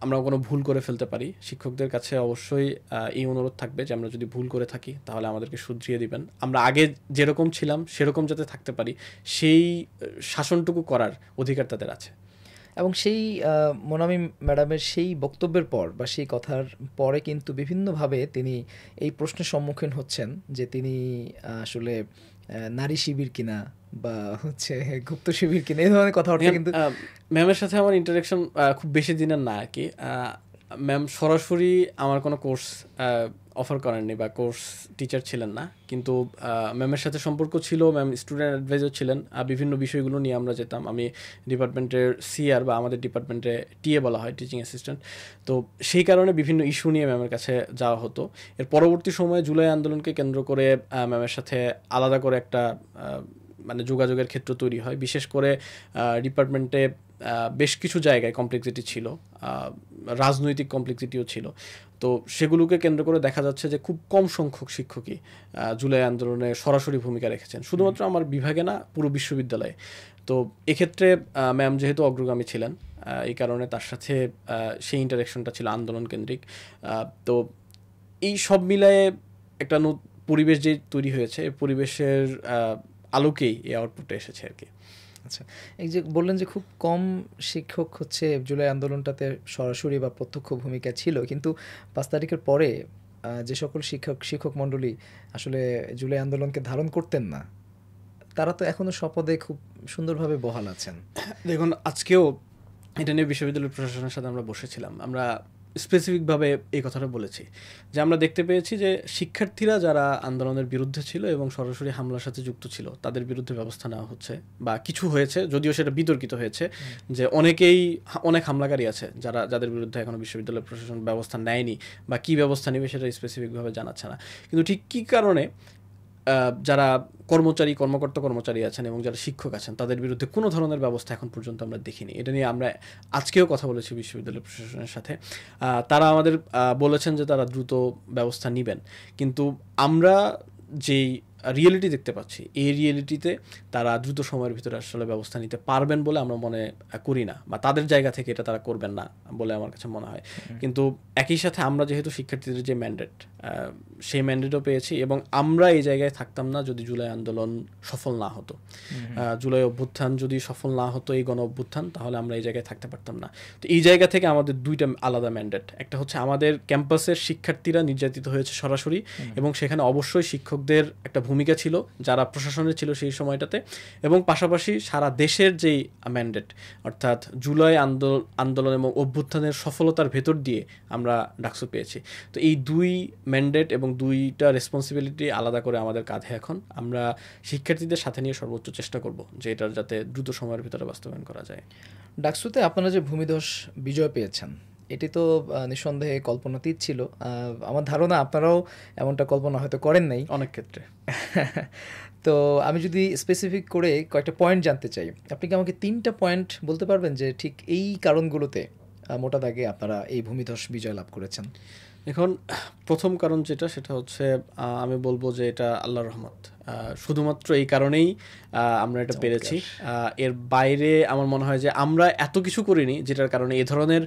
আমরা কোনো ভুল করে ফেলতে পারি। শিক্ষকদের কাছে অবশ্যই এই অনুরোধ থাকবে যে আমরা যদি ভুল করে থাকি তাহলে আমাদেরকে শুধরিয়ে দিবেন। আমরা আগে যেরকম ছিলাম সেরকম যাতে থাকতে পারি, সেই শাসনটুকু করার অধিকার তাদের আছে। এবং সেই মোনামি ম্যাডামের সেই বক্তব্যের পর বা সেই কথার পরে কিন্তু বিভিন্নভাবে তিনি এই প্রশ্নের সম্মুখীন হচ্ছেন যে তিনি আসলে নারী শিবির কিনা বা হচ্ছে গুপ্ত শিবির কিনা, এই ধরনের কথাবার্তা কিন্তু। ম্যামের সাথে আমার ইন্টারাকশন খুব বেশি দিনের না আর কি। ম্যাম সরাসরি আমার কোনো কোর্স অফার করেননি বা কোর্স টিচার ছিলেন না, কিন্তু ম্যামের সাথে সম্পর্ক ছিল। ম্যাম স্টুডেন্ট অ্যাডভাইজার ছিলেন, বিভিন্ন বিষয়গুলো নিয়ে আমরা যেতাম। আমি ডিপার্টমেন্টের সিআর বা আমাদের ডিপার্টমেন্টে টিএ বলা হয়, টিচিং অ্যাসিস্ট্যান্ট। তো সেই কারণে বিভিন্ন ইস্যু নিয়ে ম্যামের কাছে যাওয়া হতো। এর পরবর্তী সময়ে জুলাই আন্দোলনকে কেন্দ্র করে ম্যামের সাথে আলাদা করে একটা মানে যোগাযোগের ক্ষেত্র তৈরি হয়। বিশেষ করে ডিপার্টমেন্টে বেশ কিছু জায়গায় কমপ্লেক্সিটি ছিল, রাজনৈতিক কমপ্লেক্সিটিও ছিল। তো সেগুলোকে কেন্দ্র করে দেখা যাচ্ছে যে খুব কম সংখ্যক শিক্ষকই জুলাই আন্দোলনে সরাসরি ভূমিকা রেখেছেন, শুধুমাত্র আমার বিভাগে না, পুরো বিশ্ববিদ্যালয়ে। তো এক্ষেত্রে ম্যাম যেহেতু অগ্রগামী ছিলেন, এই কারণে তার সাথে সেই ইন্টারেকশনটা ছিল আন্দোলন কেন্দ্রিক। তো এই সব মিলায়ে একটা পরিবেশ যে তৈরি হয়েছে, এই পরিবেশের আলোকেই এই আউটপুটটা এসেছে আর কি। আচ্ছা, এই যে বললেন যে খুব কম শিক্ষক হচ্ছে জুলাই আন্দোলনটাতে সরাসরি বা প্রত্যক্ষ ভূমিকা ছিল, কিন্তু 5 তারিখের পরে যে সকল শিক্ষক মণ্ডলী আসলে জুলাই আন্দোলনকে ধারণ করতেন না, তারা তো এখনো স্বপদে খুব সুন্দরভাবে বহাল আছেন। দেখুন, আজকেও এটা নিয়ে বিশ্ববিদ্যালয় প্রশাসনের সাথে আমরা বসেছিলাম। আমরা স্পেসিফিকভাবে এই কথাটা বলেছি যে আমরা দেখতে পেয়েছি যে শিক্ষার্থীরা যারা আন্দোলনের বিরুদ্ধে ছিল এবং সরাসরি হামলার সাথে যুক্ত ছিল, তাদের বিরুদ্ধে ব্যবস্থা নেওয়া হচ্ছে বা কিছু হয়েছে, যদিও সেটা বিতর্কিত হয়েছে যে অনেক হামলাকারী আছে যাদের বিরুদ্ধে এখনো বিশ্ববিদ্যালয় প্রশাসন ব্যবস্থা নেয়নি বা কী ব্যবস্থা নেবে সেটা স্পেসিফিকভাবে জানাচ্ছে না। কিন্তু ঠিক কী কারণে যারা কর্মকর্তা আছেন এবং যারা শিক্ষক আছেন তাদের বিরুদ্ধে কোনো ধরনের ব্যবস্থা এখন পর্যন্ত আমরা দেখিনি। এটা নিয়ে আমরা আজকেও কথা বলেছি বিশ্ববিদ্যালয় প্রশাসনের সাথে। তারা আমাদের বলেছেন যে তারা দ্রুত ব্যবস্থা নেবেন, কিন্তু আমরা যেই রিয়েলিটি দেখতে পাচ্ছি, এই রিয়েলিটিতে তারা দ্রুত সময়ের ভিতরে আসলে ব্যবস্থা নিতে পারবেন বলে আমরা মনে করি না, বা তাদের জায়গা থেকে এটা তারা করবেন না বলে আমার কাছে মনে হয়। কিন্তু একই সাথে আমরা যেহেতু শিক্ষার্থীদের যে ম্যান্ডেট, সেই ম্যান্ডেটও পেয়েছি, এবং আমরা এই জায়গায় থাকতাম না যদি জুলাই আন্দোলন সফল না হতো। জুলাই অভ্যুত্থান যদি সফল না হতো, এই গণ অভ্যুত্থান, তাহলে আমরা এই জায়গায় থাকতে পারতাম না। তো এই জায়গা থেকে আমাদের দুইটা আলাদা ম্যান্ডেট। একটা হচ্ছে আমাদের ক্যাম্পাসের শিক্ষার্থীরা নির্যাতিত হয়েছে সরাসরি, এবং সেখানে অবশ্যই শিক্ষকদের একটা ভূমিকা ছিল যারা প্রশাসনের ছিল সেই সময়টাতে, এবং পাশাপাশি সারা দেশের যেই ম্যান্ডেট, অর্থাৎ জুলাই আন্দোলন এবং অভ্যুত্থানের সফলতার ভেতর দিয়ে আমরা ডাকসু পেয়েছি। তো এই দুই ম্যান্ডেট এবং দুইটা রেসপন্সিবিলিটি আলাদা করে আমাদের কাঁধে এখন। আমরা শিক্ষার্থীদের সাথে নিয়ে সর্বোচ্চ চেষ্টা করব যে এটার যাতে দ্রুত সময়ের ভিতরে বাস্তবায়ন করা যায়। ডাকসুতে আপনারা যে ভূমিধস বিজয় পেয়েছেন, এটি তো নিঃসন্দেহে কল্পনাতীত ছিল। আমার ধারণা আপনারাও এমনটা কল্পনা হয়তো করেন নাই অনেক ক্ষেত্রে। তো আমি যদি স্পেসিফিক করে কয়েকটা পয়েন্ট জানতে চাই, আপনি কি আমাকে 3টা পয়েন্ট বলতে পারবেন যে ঠিক এই কারণগুলোতে মোটা দাগে আপনারা এই ভূমিধস বিজয় লাভ করেছেন? এখন প্রথম কারণ যেটা, সেটা হচ্ছে আমি বলবো যে এটা আল্লাহর রহমত। শুধুমাত্র এই কারণেই আমরা এটা পেরেছি। এর বাইরে আমার মনে হয় যে আমরা এত কিছু করিনি যেটার কারণে এ ধরনের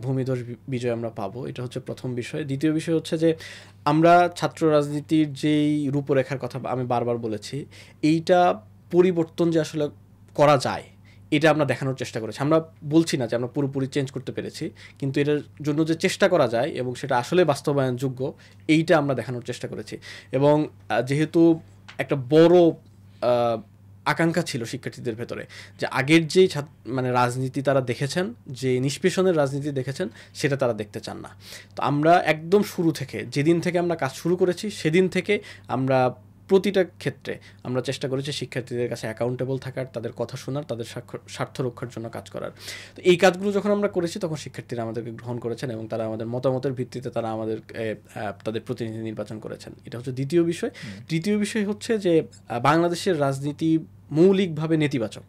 ভূমিধস বিজয় আমরা পাবো। এটা হচ্ছে প্রথম বিষয়। দ্বিতীয় বিষয় হচ্ছে যে আমরা ছাত্র রাজনীতির যেই রূপরেখার কথা আমি বারবার বলেছি, এইটা পরিবর্তন যে আসলে করা যায়, এটা আমরা দেখানোর চেষ্টা করেছি। আমরা বলছি না যে আমরা পুরোপুরি চেঞ্জ করতে পেরেছি, কিন্তু এটার জন্য যে চেষ্টা করা যায় এবং সেটা আসলে বাস্তবায়নযোগ্য, এইটা আমরা দেখানোর চেষ্টা করেছি। এবং যেহেতু একটা বড় আকাঙ্ক্ষা ছিল শিক্ষার্থীদের ভেতরে যে আগের যেই মানে রাজনীতি তারা দেখেছেন, যে নিষ্পেষণের রাজনীতি দেখেছেন, সেটা তারা দেখতে চান না। তো আমরা একদম শুরু থেকে, যেদিন থেকে আমরা কাজ শুরু করেছি, সেদিন থেকে আমরা প্রতিটা ক্ষেত্রে আমরা চেষ্টা করেছি শিক্ষার্থীদের কাছে অ্যাকাউন্টেবল থাকার, তাদের কথা শোনার, তাদের স্বার্থ রক্ষার জন্য কাজ করার। তো এই কাজগুলো যখন আমরা করেছি, তখন শিক্ষার্থীরা আমাদেরকে গ্রহণ করেছেন এবং তারা আমাদের মতামতের ভিত্তিতে তারা আমাদের তাদের প্রতিনিধি নির্বাচন করেছেন। এটা হচ্ছে দ্বিতীয় বিষয়। তৃতীয় বিষয় হচ্ছে যে বাংলাদেশের রাজনীতি মৌলিকভাবে নেতিবাচক।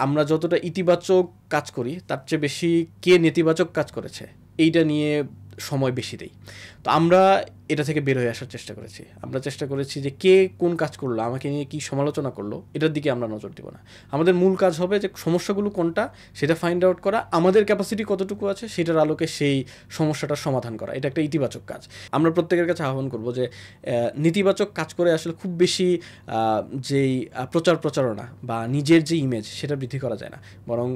আমরা যতটা ইতিবাচক কাজ করি, তার চেয়ে বেশি কে নেতিবাচক কাজ করেছে এইটা নিয়ে সময় বেশি দেই। তো আমরা এটা থেকে বের হয়ে আসার চেষ্টা করেছি। আমরা চেষ্টা করেছি যে কে কোন কাজ করলো, আমাকে নিয়ে কী সমালোচনা করলো, এটার দিকে আমরা নজর দিব না। আমাদের মূল কাজ হবে যে সমস্যাগুলো কোনটা সেটা ফাইন্ড আউট করা, আমাদের ক্যাপাসিটি কতটুকু আছে সেটার আলোকে সেই সমস্যাটার সমাধান করা। এটা একটা ইতিবাচক কাজ। আমরা প্রত্যেকের কাছে আহ্বান করব যে নেতিবাচক কাজ করে আসলে খুব বেশি যেই প্রচারণা বা নিজের যে ইমেজ, সেটা বৃদ্ধি করা যায় না। বরং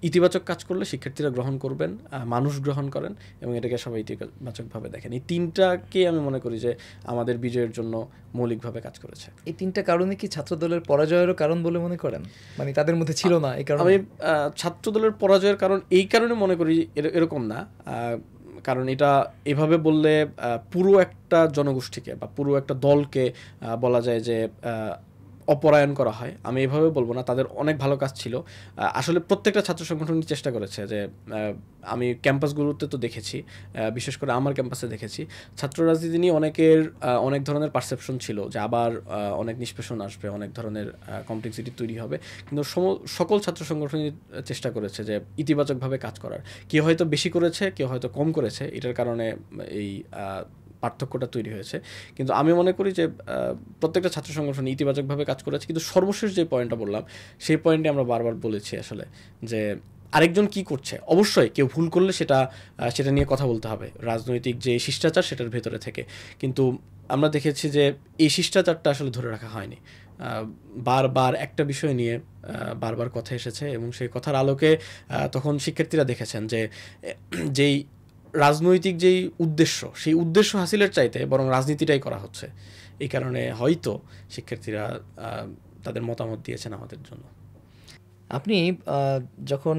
ইতিবাচক কাজ করলে শিক্ষার্থীরা গ্রহণ করবেন, মানুষ গ্রহণ করেন, এবং এটাকে সবাই ইতিবাচকভাবে দেখেন। এই তিনটাকে আমি মনে করি যে আমাদের বিজয়ের জন্য মৌলিকভাবে কাজ করেছে। এই তিনটা কারণে কি ছাত্রদলের পরাজয়েরও কারণ বলে মনে করেন? মানে তাদের মধ্যে ছিল না এই কারণে? আমি ছাত্রদলের পরাজয়ের কারণ এই কারণে মনে করি এরকম না, কারণ এটা এভাবে বললে পুরো একটা জনগোষ্ঠীকে বা পুরো একটা দলকে বলা যায় যে অপরায়ণ করা হয়। আমি এভাবে বলবো না, তাদের অনেক ভালো কাজ ছিল। আসলে প্রত্যেকটা ছাত্র সংগঠনই চেষ্টা করেছে যে, আমি ক্যাম্পাসগুলোতে তো দেখেছি, বিশেষ করে আমার ক্যাম্পাসে দেখেছি, ছাত্র রাজনীতি নিয়ে অনেকের অনেক ধরনের পারসেপশন ছিল যে আবার অনেক নিষ্পেষণ আসবে, অনেক ধরনের কমপ্লেক্সিটি তৈরি হবে। কিন্তু সকল ছাত্র সংগঠনই চেষ্টা করেছে যে ইতিবাচকভাবে কাজ করার। কেউ হয়তো বেশি করেছে, কেউ হয়তো কম করেছে, এটার কারণে এই পার্থক্যটা তৈরি হয়েছে। কিন্তু আমি মনে করি যে প্রত্যেকটা ছাত্র সংগঠন ইতিবাচকভাবে কাজ করেছে। কিন্তু সর্বশেষ যে পয়েন্টটা বললাম, সেই পয়েন্টে আমরা বারবার বলেছি আসলে যে আরেকজন কি করছে, অবশ্যই কেউ ভুল করলে সেটা নিয়ে কথা বলতে হবে, রাজনৈতিক যে শিষ্টাচার সেটার ভেতরে থেকে। কিন্তু আমরা দেখেছি যে এই শিষ্টাচারটা আসলে ধরে রাখা হয়নি। বারবার একটা বিষয় নিয়ে বারবার কথা এসেছে, এবং সেই কথার আলোকে তখন শিক্ষার্থীরা দেখেছেন যে যেই রাজনৈতিক যেই উদ্দেশ্য, সেই উদ্দেশ্য হাসিলের চাইতে বরং রাজনীতিটাই করা হচ্ছে। এই কারণে হয়তো শিক্ষার্থীরা তাদের মতামত দিয়েছেন আমাদের জন্য। আপনি যখন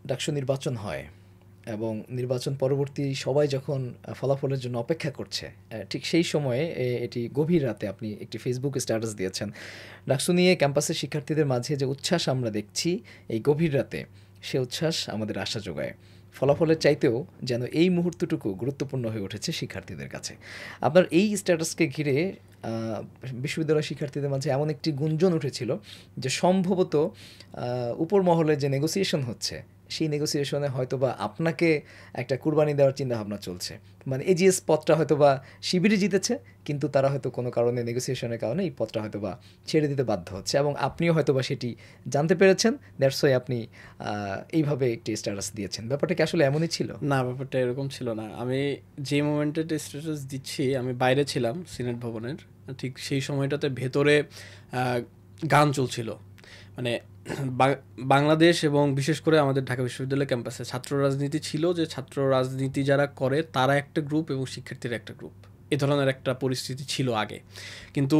ডাকসু নির্বাচন হয় এবং নির্বাচন পরবর্তী সবাই যখন ফলাফলের জন্য অপেক্ষা করছে, ঠিক সেই সময়ে এটি গভীর রাতে আপনি একটি ফেসবুক স্ট্যাটাস দিয়েছেন। ডাকসু নিয়ে ক্যাম্পাসের শিক্ষার্থীদের মাঝে যে উচ্ছ্বাস আমরা দেখছি এই গভীর রাতে, সে উচ্ছ্বাস আমাদের আশা যোগায়। ফলাফলের চাইতেও যেন এই মুহূর্তটুকু গুরুত্বপূর্ণ হয়ে উঠেছে শিক্ষার্থীদের কাছে। আপনার এই স্ট্যাটাসকে ঘিরে বিশ্ববিদ্যালয় শিক্ষার্থীদের মাঝে এমন একটি গুঞ্জন উঠেছিল যে সম্ভবত উপর মহলে যে নেগোসিয়েশন হচ্ছে সেই নেগোসিয়েশনে হয়তো বা আপনাকে একটা কুরবানি দেওয়ার চিন্তা ভাবনা চলছে, মানে এজিএস পদটা হয়তো বা শিবিরই জিতেছে, কিন্তু তারা হয়তো কোনো কারণে নেগোসিয়েশনের কারণে এই পদটা হয়তো বা ছেড়ে দিতে বাধ্য হচ্ছে, এবং আপনিও হয়তো বা সেটি জানতে পেরেছেন, দ্যাটস ওয়াই আপনি এইভাবে একটি স্ট্যাটাস দিয়েছেন। ব্যাপারটা কি আসলে এমনই ছিল? না, ব্যাপারটা এরকম ছিল না। আমি যে মোমেন্টে স্ট্যাটাস দিচ্ছি, আমি বাইরে ছিলাম সিনেট ভবনের, ঠিক সেই সময়টাতে ভেতরে গান চলছিল। মানে বাংলাদেশ এবং বিশেষ করে আমাদের ঢাকা বিশ্ববিদ্যালয় ক্যাম্পাসে ছাত্র রাজনীতি ছিল, যে ছাত্র রাজনীতি যারা করে তারা একটা গ্রুপ এবং শিক্ষার্থীরা একটা গ্রুপ, এ ধরনের একটা পরিস্থিতি ছিল আগে। কিন্তু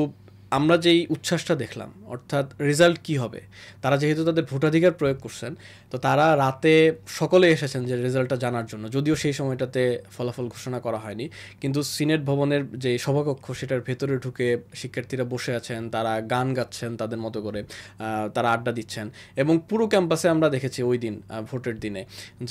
আমরা যেই উচ্ছ্বাসটা দেখলাম, অর্থাৎ রেজাল্ট কি হবে, তারা যেহেতু তাদের ভোটাধিকার প্রয়োগ করছেন, তো তারা রাতে সকলে এসেছেন যে রেজাল্টটা জানার জন্য। যদিও সেই সময়টাতে ফলাফল ঘোষণা করা হয়নি, কিন্তু সিনেট ভবনের যে সভাকক্ষ সেটার ভেতরে ঢুকে শিক্ষার্থীরা বসে আছেন, তারা গান গাচ্ছেন তাদের মতো করে, তারা আড্ডা দিচ্ছেন। এবং পুরো ক্যাম্পাসে আমরা দেখেছি ওই দিন ভোটের দিনে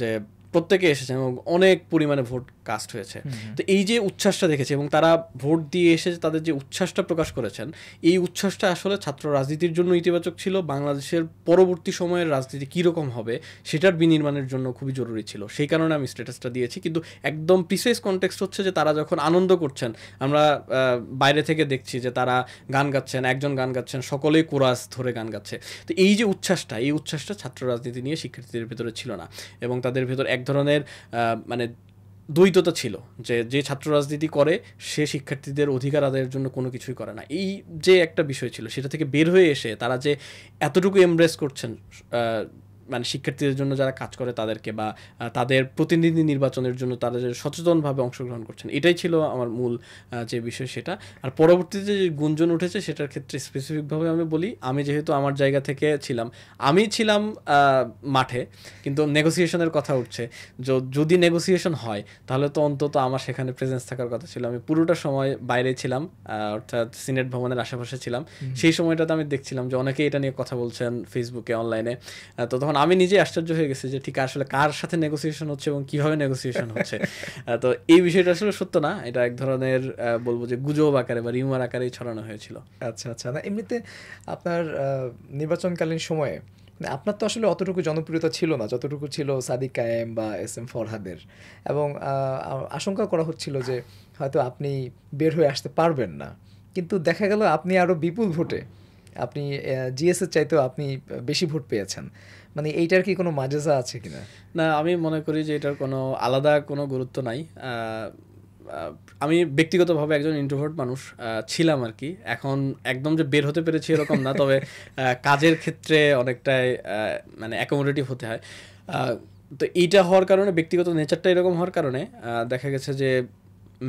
যে প্রত্যেকে এসেছেন এবং অনেক পরিমাণে ভোট কাস্ট হয়েছে। তো এই যে উচ্ছ্বাসটা দেখেছি, এবং তারা ভোট দিয়ে এসে তাদের যে উচ্ছ্বাসটা প্রকাশ করেছেন, এই উচ্ছ্বাসটা আসলে ছাত্র রাজনীতির জন্য ইতিবাচক ছিল। বাংলাদেশের পরবর্তী সময়ের রাজনীতি কীরকম হবে সেটার বিনির্মাণের জন্য খুবই জরুরি ছিল। সেই কারণে আমি স্ট্যাটাসটা দিয়েছি। কিন্তু একদম প্রিসাইজ কনটেক্সট হচ্ছে যে তারা যখন আনন্দ করছেন, আমরা বাইরে থেকে দেখছি যে তারা গান গাচ্ছেন, একজন গান গাচ্ছেন, সকলেই কোরাস ধরে গান গাচ্ছে। তো এই যে উচ্ছ্বাসটা, এই উচ্ছ্বাসটা ছাত্র রাজনীতি নিয়ে শিক্ষার্থীদের ভেতরে ছিল না, এবং তাদের ভেতর এক ধরনের মানে দ্বৈততা ছিল যে যে ছাত্র রাজনীতি করে সে শিক্ষার্থীদের অধিকার আদায়ের জন্য কোনো কিছুই করে না। এই যে একটা বিষয় ছিল, সেটা থেকে বের হয়ে এসে তারা যে এতটুকু এমব্রেস করছেন মানে শিক্ষার্থীদের জন্য যারা কাজ করে তাদেরকে, বা তাদের প্রতিনিধি নির্বাচনের জন্য তারা যে সচেতনভাবে অংশগ্রহণ করছেন, এটাই ছিল আমার মূল যে বিষয় সেটা। আর পরবর্তীতে যে গুঞ্জন উঠেছে সেটার ক্ষেত্রে স্পেসিফিকভাবে আমি বলি, আমি যেহেতু আমার জায়গা থেকে ছিলাম, আমি ছিলাম মাঠে, কিন্তু নেগোসিয়েশনের কথা উঠছে। যদি নেগোসিয়েশন হয় তাহলে তো অন্তত আমার সেখানে প্রেজেন্স থাকার কথা ছিল। আমি পুরোটা সময় বাইরে ছিলাম, অর্থাৎ সিনেট ভবনের আশেপাশে ছিলাম। সেই সময়টাতে আমি দেখছিলাম যে অনেকেই এটা নিয়ে কথা বলছেন ফেসবুকে, অনলাইনে। তো তখন আমি নিজে আশ্চর্য হয়ে গেছি যে ঠিক আসলে কার সাথে নেগোসিয়েশন হচ্ছে এবং কিভাবে নেগোসিয়েশন হচ্ছে। তো এই বিষয়টা আসলে সত্য না, এটা এক ধরনের বলবো যে গুজব আকারে বা রিউমার আকারেই ছড়ানো হয়েছিল। আচ্ছা আচ্ছা। না, এমনিতে আপনার নির্বাচনকালীন সময়ে আপনার তো আসলে অতটুকু জনপ্রিয়তা ছিল না যতটুকু ছিল সাদিক কায়েম বা এস এম ফরহাদের, এবং আশঙ্কা করা হচ্ছিল যে হয়তো আপনি বের হয়ে আসতে পারবেন না, কিন্তু দেখা গেল আপনি আরও বিপুল ভোটে, আপনি জিএসের চাইতেও আপনি বেশি ভোট পেয়েছেন। মানে এইটার কি কোনো মাজেজা আছে কিনা? না, আমি মনে করি যে এটার কোনো আলাদা কোনো গুরুত্ব নাই। আমি ব্যক্তিগতভাবে একজন ইন্ট্রোভার্ট মানুষ ছিলাম আর কি। এখন একদম যে বের হতে পেরেছি এরকম না, তবে কাজের ক্ষেত্রে অনেকটাই মানে অ্যাকোমোডেটিভ হতে হয়। তো এইটা হওয়ার কারণে, ব্যক্তিগত নেচারটা এরকম হওয়ার কারণে দেখা গেছে যে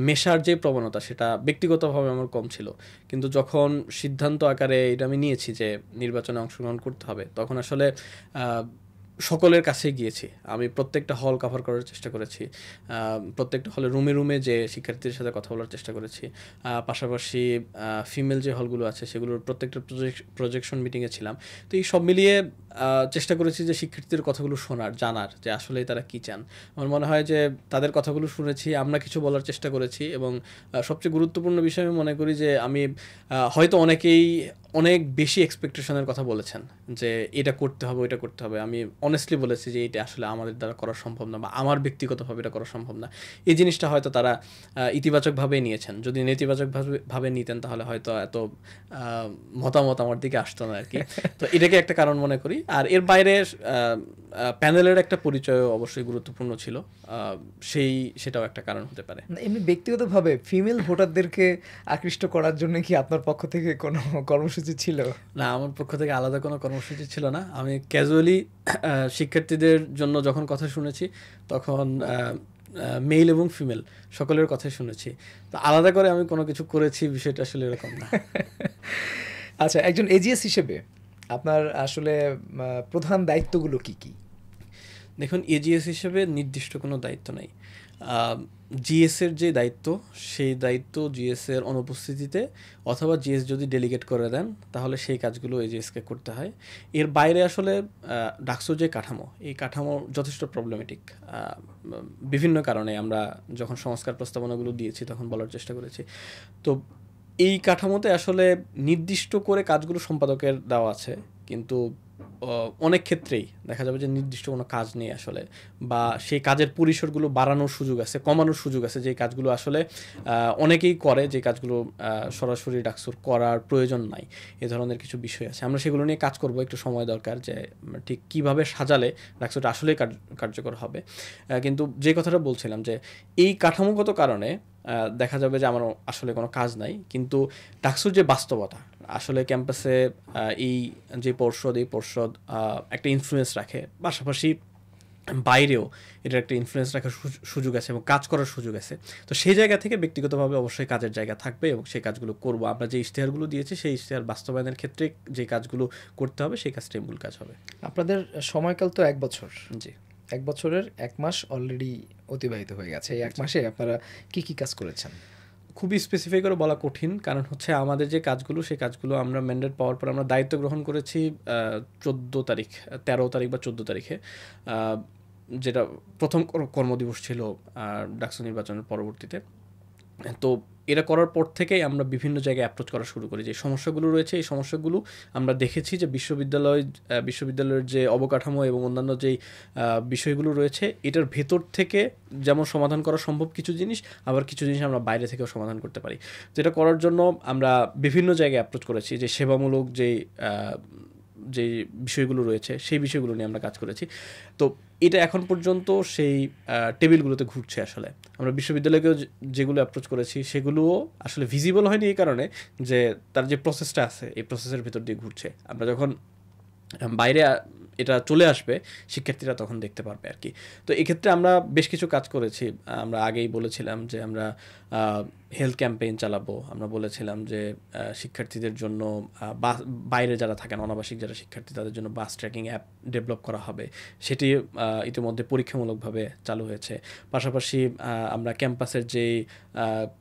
মেশার যে প্রবণতা সেটা ব্যক্তিগতভাবে আমার কম ছিল। কিন্তু যখন সিদ্ধান্ত আকারে এটা আমি নিয়েছি যে নির্বাচনে অংশগ্রহণ করতে হবে, তখন আসলে সকলের কাছে গিয়েছি। আমি প্রত্যেকটা হল কভার করার চেষ্টা করেছি, প্রত্যেকটা হলে রুমে রুমে যে শিক্ষার্থীদের সাথে কথা বলার চেষ্টা করেছি। পাশাপাশি ফিমেল যে হলগুলো আছে সেগুলোর প্রত্যেকটা প্রজেকশন মিটিংয়ে ছিলাম। তো এই সব মিলিয়ে চেষ্টা করেছি যে শিক্ষার্থীদের কথাগুলো শোনার, জানার যে আসলে তারা কী চান। আমার মনে হয় যে তাদের কথাগুলো শুনেছি, আমরা কিছু বলার চেষ্টা করেছি, এবং সবচেয়ে গুরুত্বপূর্ণ বিষয় আমি মনে করি যে আমি হয়তো অনেকেই অনেক বেশি এক্সপেকটেশনের কথা বলেছেন যে এটা করতে হবে, ওইটা করতে হবে। আমি অনেস্টলি বলেছি যে এটা আসলে আমাদের দ্বারা করা সম্ভব না, বা আমার ব্যক্তিগতভাবে এটা করা সম্ভব না। এই জিনিসটা হয়তো তারা ইতিবাচকভাবেই নিয়েছেন। যদি নেতিবাচকভাবে নিতেন তাহলে হয়তো এত মতামত আমার দিকে আসতো না আর কি। তো এটাকে একটা কারণ মনে করি। আর এর বাইরে প্যানেলের একটা পরিচয় অবশ্যই গুরুত্বপূর্ণ ছিল, সেটাও একটা কারণ হতে পারে। এমনি ব্যক্তিগতভাবে ফিমেল ভোটারদেরকে আকৃষ্ট করার জন্য কি আপনার পক্ষ থেকে কোনো কর্মসূচি ছিল? না, আমার পক্ষ থেকে আলাদা কোনো কর্মসূচি ছিল না। আমি ক্যাজুয়ালি শিক্ষার্থীদের জন্য যখন কথা শুনেছি তখন মেল এবং ফিমেল সকলের কথাই শুনেছি। তো আলাদা করে আমি কোনো কিছু করেছি বিষয়টা আসলে এরকম না। আচ্ছা, একজন এজিএস হিসেবে আপনার আসলে প্রধান দায়িত্বগুলো কি কি? দেখুন, এজিএস হিসেবে নির্দিষ্ট কোনো দায়িত্ব নেই। জিএসের যে দায়িত্ব, সেই দায়িত্ব জিএসের অনুপস্থিতিতে অথবা জিএস যদি ডেলিগেট করে দেন তাহলে সেই কাজগুলো এজিএসকে করতে হয়। এর বাইরে আসলে ডাকসুর যে কাঠামো, এই কাঠামো যথেষ্ট প্রবলেমেটিক। বিভিন্ন কারণে আমরা যখন সংস্কার প্রস্তাবনাগুলো দিয়েছি তখন বলার চেষ্টা করেছি। তো এই কাঠামোতে আসলে নির্দিষ্ট করে কাজগুলো সম্পাদকের দেওয়া আছে, কিন্তু অনেক ক্ষেত্রেই দেখা যাবে যে নির্দিষ্ট কোনো কাজ নেই আসলে, বা সেই কাজের পরিসরগুলো বাড়ানোর সুযোগ আছে, কমানোর সুযোগ আছে, যে কাজগুলো আসলে অনেকেই করে, যে কাজগুলো সরাসরি ডাকসুর করার প্রয়োজন নাই, এ ধরনের কিছু বিষয় আছে। আমরা সেগুলো নিয়ে কাজ করব, একটু সময় দরকার, যে ঠিক কীভাবে সাজালে ডাকসুটা আসলেই কার্যকর হবে। কিন্তু যে কথাটা বলছিলাম যে এই কাঠামোগত কারণে দেখা যাবে যে আমার আসলে কোনো কাজ নাই, কিন্তু ডাকসুর যে বাস্তবতা আসলে ক্যাম্পাসে এই যে পর্ষদ, এই পর্ষদ একটা ইনফ্লুয়েন্স রাখে, পাশাপাশি বাইরেও এটার একটা ইনফ্লুয়েন্স রাখার সুযোগ আছে এবং কাজ করার সুযোগ আছে। তো সেই জায়গা থেকে ব্যক্তিগতভাবে অবশ্যই কাজের জায়গা থাকবে এবং সেই কাজগুলো করব। আমরা যে ইশতেহারগুলো দিয়েছি সেই ইশতেহার বাস্তবায়নের ক্ষেত্রে যে কাজগুলো করতে হবে সেই কাজটাই মূল কাজ হবে। আপনাদের সময়কাল তো 1 বছর। জি, 1 বছরের 1 মাস অলরেডি অতিবাহিত হয়ে গেছে। এই 1 মাসে আপনারা কি কি কাজ করেছেন? খুবই স্পেসিফাই করে বলা কঠিন, কারণ হচ্ছে আমাদের যে কাজগুলো, সেই কাজগুলো আমরা ম্যান্ডেট পাওয়ার পর আমরা দায়িত্ব গ্রহণ করেছি 13 তারিখ বা 14 তারিখে, যেটা প্রথম কর্মদিবস ছিল ডাকসু নির্বাচনের পরবর্তীতে। তো এটা করার পর থেকেই আমরা বিভিন্ন জায়গায় অ্যাপ্রোচ করা শুরু করি। যে সমস্যাগুলো রয়েছে, এই সমস্যাগুলো আমরা দেখেছি যে বিশ্ববিদ্যালয়ের যে অবকাঠামো এবং অন্যান্য যেই বিষয়গুলো রয়েছে, এটার ভেতর থেকে যেমন সমাধান করা সম্ভব কিছু জিনিস, আবার কিছু জিনিস আমরা বাইরে থেকেও সমাধান করতে পারি। যেটা করার জন্য আমরা বিভিন্ন জায়গায় অ্যাপ্রোচ করেছি, যে সেবামূলক যে বিষয়গুলো রয়েছে সেই বিষয়গুলো নিয়ে আমরা কাজ করেছি। তো এটা এখন পর্যন্ত সেই টেবিলগুলোতে ঘুরছে। আসলে আমরা বিশ্ববিদ্যালয়কেও যেগুলো অ্যাপ্রোচ করেছি সেগুলোও আসলে ভিজিবল হয়নি এই কারণে যে তার যে প্রসেসটা আছে এই প্রসেসের ভিতর দিয়ে ঘুরছে। আমরা যখন বাইরে এটা চলে আসবে শিক্ষার্থীরা তখন দেখতে পারবে আর কি। তো এক্ষেত্রে আমরা বেশ কিছু কাজ করেছি। আমরা আগেই বলেছিলাম যে আমরা হেলথ ক্যাম্পেইন চালাবো। আমরা বলেছিলাম যে শিক্ষার্থীদের জন্য বাইরে যারা থাকেন, অনাবাসিক যারা শিক্ষার্থী, তাদের জন্য বাস ট্র্যাকিং অ্যাপ ডেভেলপ করা হবে। সেটি ইতিমধ্যে পরীক্ষামূলকভাবে চালু হয়েছে। পাশাপাশি আমরা ক্যাম্পাসের যেই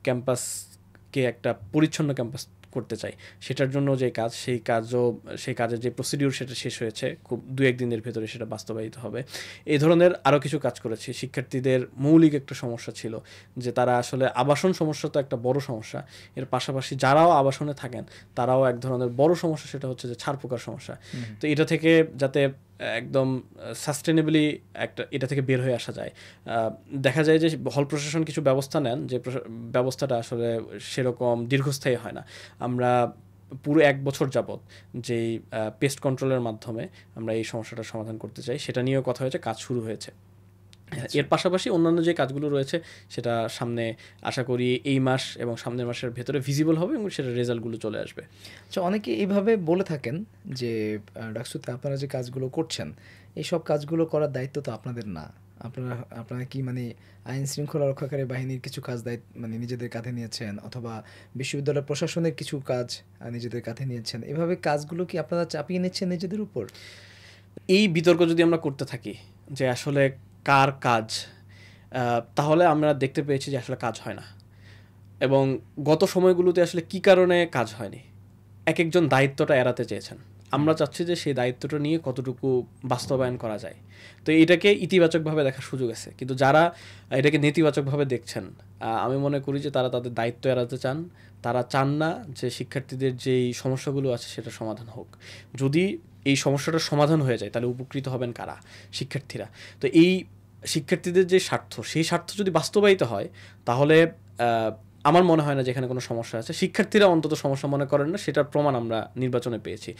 ক্যাম্পাসকে একটা পরিচ্ছন্ন ক্যাম্পাস করতে চাই, সেটার জন্য যে কাজ, সেই কাজের যে প্রসিডিউর সেটা শেষ হয়েছে, খুব 2-1 দিনের ভেতরে সেটা বাস্তবায়িত হবে। এই ধরনের আরও কিছু কাজ করেছি। শিক্ষার্থীদের মৌলিক একটা সমস্যা ছিল যে তারা আসলে আবাসন সমস্যা তো একটা বড় সমস্যা, এর পাশাপাশি যারাও আবাসনে থাকেন তারাও এক ধরনের বড় সমস্যা, সেটা হচ্ছে যে ছাড় পোকার সমস্যা। তো এটা থেকে যাতে একদম সাস্টেনেবলি এটা থেকে বের হয়ে আসা যায়, দেখা যায় যে হল প্রশাসন কিছু ব্যবস্থা নেন, যে ব্যবস্থাটা আসলে সেরকম দীর্ঘস্থায়ী হয় না। আমরা পুরো 1 বছর যাবত যেই পেস্ট কন্ট্রোলের মাধ্যমে আমরা এই সমস্যাটার সমাধান করতে চাই, সেটা নিয়েও কথা হয়েছে, কাজ শুরু হয়েছে। এর পাশাপাশি অন্যান্য যে কাজগুলো রয়েছে সেটা সামনে আশা করি এই মাস এবং সামনের মাসের ভেতরে ভিজিবল হবে এবং সেটার রেজাল্টগুলো চলে আসবে। আচ্ছা, অনেকে এইভাবে বলে থাকেন যে ডাকসুতে আপনারা যে কাজগুলো করছেন, এই সব কাজগুলো করার দায়িত্ব তো আপনাদের না। আপনারা কি মানে আইন শৃঙ্খলা রক্ষাকারী বাহিনীর কিছু কাজ মানে নিজেদের কাঁধে নিয়েছেন, অথবা বিশ্ববিদ্যালয় প্রশাসনের কিছু কাজ নিজেদের কাঁধে নিয়েছেন? এভাবে কাজগুলো কি আপনারা চাপিয়ে নিচ্ছেন নিজেদের উপর? এই বিতর্ক যদি আমরা করতে থাকি যে আসলে কার কাজ, তাহলে আমরা দেখতে পেয়েছি যে আসলে কাজ হয় না। এবং গত সময়গুলোতে আসলে কি কারণে কাজ হয়নি, এক একজন দায়িত্বটা এড়াতে চেয়েছেন। আমরা চাচ্ছি যে সেই দায়িত্বটা নিয়ে কতটুকু বাস্তবায়ন করা যায়। তো এটাকে ইতিবাচকভাবে দেখার সুযোগ আছে, কিন্তু যারা এটাকে নেতিবাচকভাবে দেখছেন, আমি মনে করি যে তারা তাদের দায়িত্ব এড়াতে চান। তারা চান না যে শিক্ষার্থীদের যেই সমস্যাগুলো আছে সেটা সমাধান হোক। যদি এই সমস্যাটার সমাধান হয়ে যায় তাহলে উপকৃত হবেন কারা? শিক্ষার্থীরা। তো এই শিক্ষার্থীদের যে স্বার্থ, সেই স্বার্থ যদি বাস্তবায়িত হয় তাহলে আমার মনে হয় না যে এখানে কোনো সমস্যা আছে। শিক্ষার্থীরা অন্তত সমস্যা মনে করেন না, সেটার প্রমাণ আমরা নির্বাচনে পেয়েছি।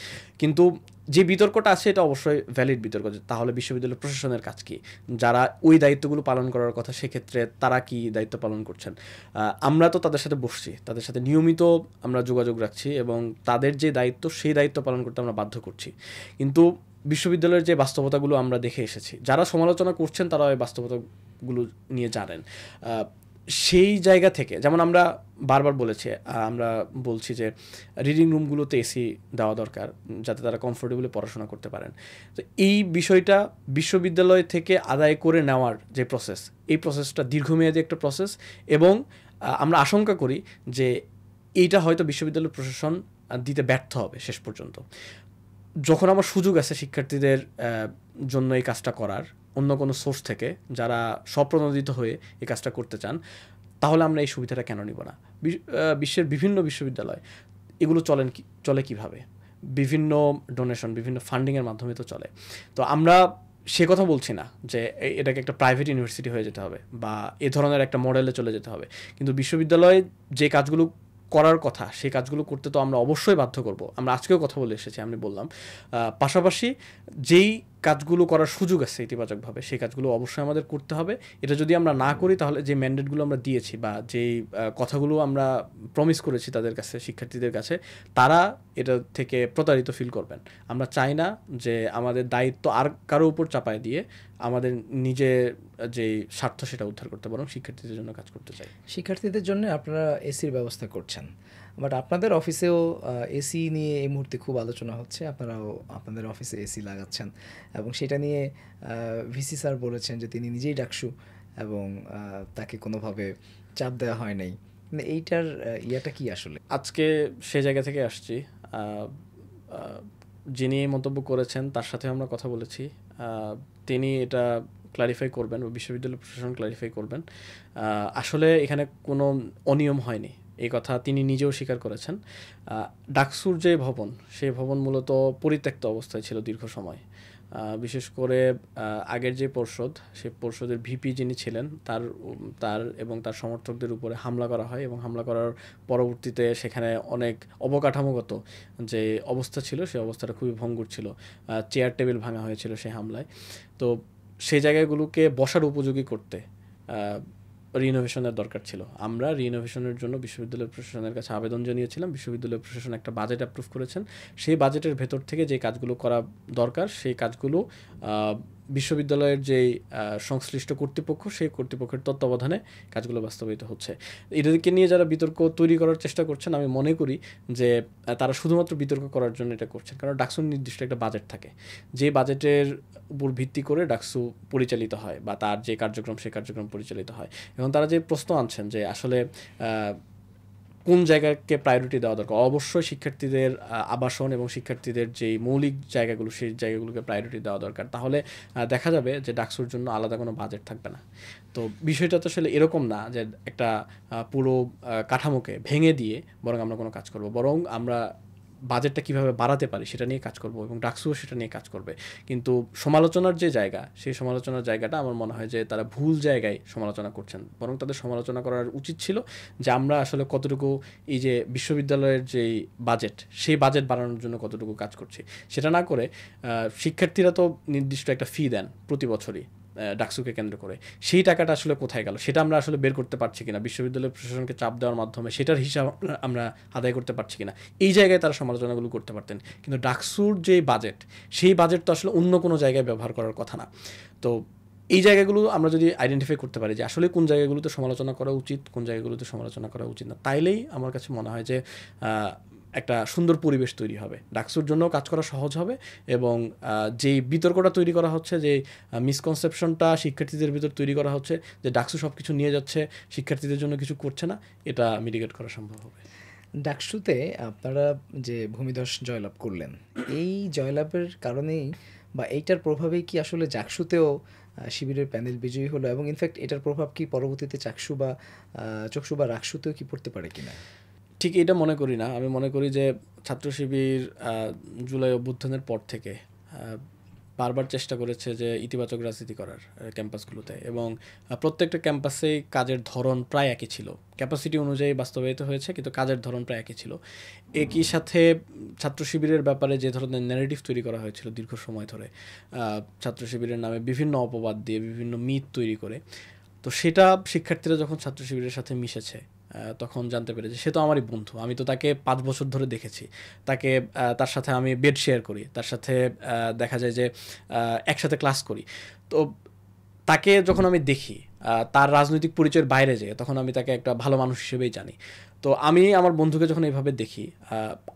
কিন্তু যে বিতর্কটা আছে এটা অবশ্যই ভ্যালিড বিতর্ক, তাহলে বিশ্ববিদ্যালয় প্রশাসনের কাজ কি, যারা ওই দায়িত্বগুলো পালন করার কথা সেক্ষেত্রে তারা কি দায়িত্ব পালন করছেন। আমরা তো তাদের সাথে বসছি, তাদের সাথে নিয়মিত আমরা যোগাযোগ রাখছি এবং তাদের যে দায়িত্ব সেই দায়িত্ব পালন করতে আমরা বাধ্য করছি। কিন্তু বিশ্ববিদ্যালয়ের যে বাস্তবতাগুলো আমরা দেখে এসেছি, যারা সমালোচনা করছেন তারা ওই বাস্তবতাগুলো নিয়ে জানেন। সেই জায়গা থেকে যেমন আমরা বারবার আমরা বলছি যে রিডিং রুমগুলোতে এসি দেওয়া দরকার যাতে তারা কমফোর্টেবলি পড়াশোনা করতে পারেন। তো এই বিষয়টা বিশ্ববিদ্যালয় থেকে আদায় করে নেওয়ার যে প্রসেস, এই প্রসেসটা দীর্ঘমেয়াদী একটা প্রসেস এবং আমরা আশঙ্কা করি যে এইটা হয়তো বিশ্ববিদ্যালয় প্রশাসন দিতে ব্যর্থ হবে শেষ পর্যন্ত। যখন আমার সুযোগ আছে শিক্ষার্থীদের জন্য এই কাজটা করার অন্য কোনো সোর্স থেকে, যারা স্বপ্রণোদিত হয়ে এই কাজটা করতে চান, তাহলে আমরা এই সুবিধাটা কেন নিব না? বিশ্বের বিভিন্ন বিশ্ববিদ্যালয় এগুলো চলে কিভাবে? বিভিন্ন ডোনেশন, বিভিন্ন ফান্ডিংয়ের মাধ্যমে তো চলে। তো আমরা সে কথা বলছি না যে এটাকে একটা প্রাইভেট ইউনিভার্সিটি হয়ে যেতে হবে বা এ ধরনের একটা মডেলে চলে যেতে হবে, কিন্তু বিশ্ববিদ্যালয়ে যে কাজগুলো করার কথা সেই কাজগুলো করতে তো আমরা অবশ্যই বাধ্য করব। আমরা আজকেও কথা বলে এসেছি, আমি বললাম পাশাপাশি যেই কাজগুলো করার সুযোগ আছে ইতিবাচকভাবে সেই কাজগুলো অবশ্যই আমাদের করতে হবে। এটা যদি আমরা না করি তাহলে যে ম্যান্ডেটগুলো আমরা দিয়েছি বা যেই কথাগুলো আমরা প্রমিস করেছি তাদের কাছে, শিক্ষার্থীদের কাছে, তারা এটা থেকে প্রতারিত ফিল করবেন। আমরা চাই না যে আমাদের দায়িত্ব আর কারো উপর চাপায় দিয়ে আমাদের নিজের যে স্বার্থ সেটা উদ্ধার করতে, বরং শিক্ষার্থীদের জন্য কাজ করতে চাই। শিক্ষার্থীদের জন্য আপনারা এসির ব্যবস্থা করছেন, বাট আপনাদের অফিসেও এসি নিয়ে এই মুহূর্তে খুব আলোচনা হচ্ছে, আপনারাও আপনাদের অফিসে এসি লাগাচ্ছেন এবং সেটা নিয়ে ভিসি স্যার বলেছেন যে তিনি নিজেই ডাকসু এবং তাকে কোনোভাবে চাপ দেওয়া হয় নাই। এইটার ইয়াটা কি আসলে? আজকে সে জায়গা থেকে আসছি। যিনি মন্তব্য করেছেন তার সাথে আমরা কথা বলেছি, তিনি এটা ক্লারিফাই করবেন বা বিশ্ববিদ্যালয় প্রশাসন ক্লারিফাই করবেন। আসলে এখানে কোনো অনিয়ম হয়নি, এই কথা তিনি নিজেও স্বীকার করেছেন। ডাকসুর যে ভবন, সেই ভবন মূলত পরিত্যক্ত অবস্থায় ছিল দীর্ঘ সময়। বিশেষ করে আগের যে পর্ষদ, সেই পর্ষদের ভিপি যিনি ছিলেন তার এবং তার সমর্থকদের উপরে হামলা করা হয় এবং হামলা করার পরবর্তীতে সেখানে অনেক অবকাঠামোগত যে অবস্থা ছিল সেই অবস্থাটা খুবই ভঙ্গুর ছিল। চেয়ার টেবিল ভাঙা হয়েছিল সেই হামলায়। তো সেই জায়গাগুলোকে বসার উপযোগী করতে রিনোভেশনের দরকার ছিল। আমরা রিনোভেশনের জন্য বিশ্ববিদ্যালয় প্রশাসনের কাছে আবেদন জানিয়েছিলাম। বিশ্ববিদ্যালয় প্রশাসন একটা বাজেট অ্যাপ্রুভ করেছেন। সেই বাজেটের ভেতর থেকে যে কাজগুলো করা দরকার সেই কাজগুলো বিশ্ববিদ্যালয়ের যেই সংশ্লিষ্ট কর্তৃপক্ষ, সেই কর্তৃপক্ষের তত্ত্বাবধানে কাজগুলো বাস্তবায়িত হচ্ছে। এটাকে নিয়ে যারা বিতর্ক তৈরি করার চেষ্টা করছেন, আমি মনে করি যে তারা শুধুমাত্র বিতর্ক করার জন্য এটা করছেন। কারণ ডাকসুর নির্দিষ্ট একটা বাজেট থাকে, যে বাজেটের উপর ভিত্তি করে ডাকসু পরিচালিত হয় বা তার যে কার্যক্রম সেই কার্যক্রম পরিচালিত হয়। এবং তারা যে প্রশ্ন আনছেন যে আসলে কোন জায়গাকে প্রায়োরিটি দেওয়া দরকার, অবশ্যই শিক্ষার্থীদের আবাসন এবং শিক্ষার্থীদের যেই মৌলিক জায়গাগুলো সেই জায়গাগুলোকে প্রায়োরিটি দেওয়া দরকার। তাহলে দেখা যাবে যে ডাকসুর জন্য আলাদা কোনো বাজেট থাকবে না। তো বিষয়টা তো আসলে এরকম না যে একটা পুরো কাঠামোকে ভেঙে দিয়ে বরং আমরা কোনো কাজ করব, বরং আমরা বাজেটটা কীভাবে বাড়াতে পারি সেটা নিয়ে কাজ করব এবং ডাকসুও সেটা নিয়ে কাজ করবে। কিন্তু সমালোচনার যে জায়গা, সেই সমালোচনার জায়গাটা আমার মনে হয় যে তারা ভুল জায়গায় সমালোচনা করছেন। বরং তাদের সমালোচনা করার উচিত ছিল যে আমরা আসলে কতটুকু এই যে বিশ্ববিদ্যালয়ের যেই বাজেট, সেই বাজেট বাড়ানোর জন্য কতটুকু কাজ করছি। সেটা না করে শিক্ষার্থীরা তো নির্দিষ্ট একটা ফি দেন প্রতি বছরই ডাকসুকে কেন্দ্র করে, সেই টাকাটা আসলে কোথায় গেল সেটা আমরা আসলে বের করতে পারছি কিনা, বিশ্ববিদ্যালয় প্রশাসনকে চাপ দেওয়ার মাধ্যমে সেটার হিসাব আমরা আদায় করতে পারছি কিনা, এই জায়গায় তারা সমালোচনাগুলো করতে পারতেন। কিন্তু ডাকসুর যে বাজেট, সেই বাজেট তো আসলে অন্য কোনো জায়গায় ব্যবহার করার কথা না। তো এই জায়গাগুলো আমরা যদি আইডেন্টিফাই করতে পারি যে আসলে কোন জায়গাগুলোতে সমালোচনা করা উচিত, কোন জায়গাগুলোতে সমালোচনা করা উচিত না, তাইলেই আমার কাছে মনে হয় যে একটা সুন্দর পরিবেশ তৈরি হবে, ডাকসুর জন্য কাজ করা সহজ হবে এবং যেই বিতর্কটা তৈরি করা হচ্ছে, যে মিসকনসেপশনটা শিক্ষার্থীদের ভিতর তৈরি করা হচ্ছে যে ডাকসু সব কিছু নিয়ে যাচ্ছে, শিক্ষার্থীদের জন্য কিছু করছে না, এটা মিটিগেট করা সম্ভব হবে। ডাকসুতে আপনারা যে ভূমিধস জয়লাভ করলেন, এই জয়লাভের কারণেই বা এইটার প্রভাবেই কি আসলে ডাকসুতেও শিবিরের প্যানেল বিজয়ী হলো এবং ইনফ্যাক্ট এটার প্রভাব কি পরবর্তীতে চকসু বা রাকসুতেও কি পড়তে পারে কিনা? ঠিক এটা মনে করি না। আমি মনে করি যে ছাত্র শিবির জুলাই অভ্যুত্থানের পর থেকে বারবার চেষ্টা করেছে যে ইতিবাচক রাজনীতি করার ক্যাম্পাসগুলোতে, এবং প্রত্যেকটা ক্যাম্পাসেই কাজের ধরন প্রায় একই ছিল, ক্যাপাসিটি অনুযায়ী বাস্তবায়িত হয়েছে কিন্তু কাজের ধরন প্রায় একই ছিল। একই সাথে ছাত্র শিবিরের ব্যাপারে যে ধরনের ন্যারেটিভ তৈরি করা হয়েছিল দীর্ঘ সময় ধরে, ছাত্র শিবিরের নামে বিভিন্ন অপবাদ দিয়ে বিভিন্ন মিথ তৈরি করে, তো সেটা শিক্ষার্থীরা যখন ছাত্র শিবিরের সাথে মিশেছে তখন জানতে পেরেছে সে তো আমারই বন্ধু, আমি তো তাকে 5 বছর ধরে দেখেছি, তার সাথে আমি বেড শেয়ার করি, তার সাথে দেখা যায় যে একসাথে ক্লাস করি। তো তাকে যখন আমি দেখি তার রাজনৈতিক পরিচয়ের বাইরে যেয়ে, তখন আমি তাকে একটা ভালো মানুষ হিসেবেই জানি। তো আমি আমার বন্ধুকে যখন এইভাবে দেখি,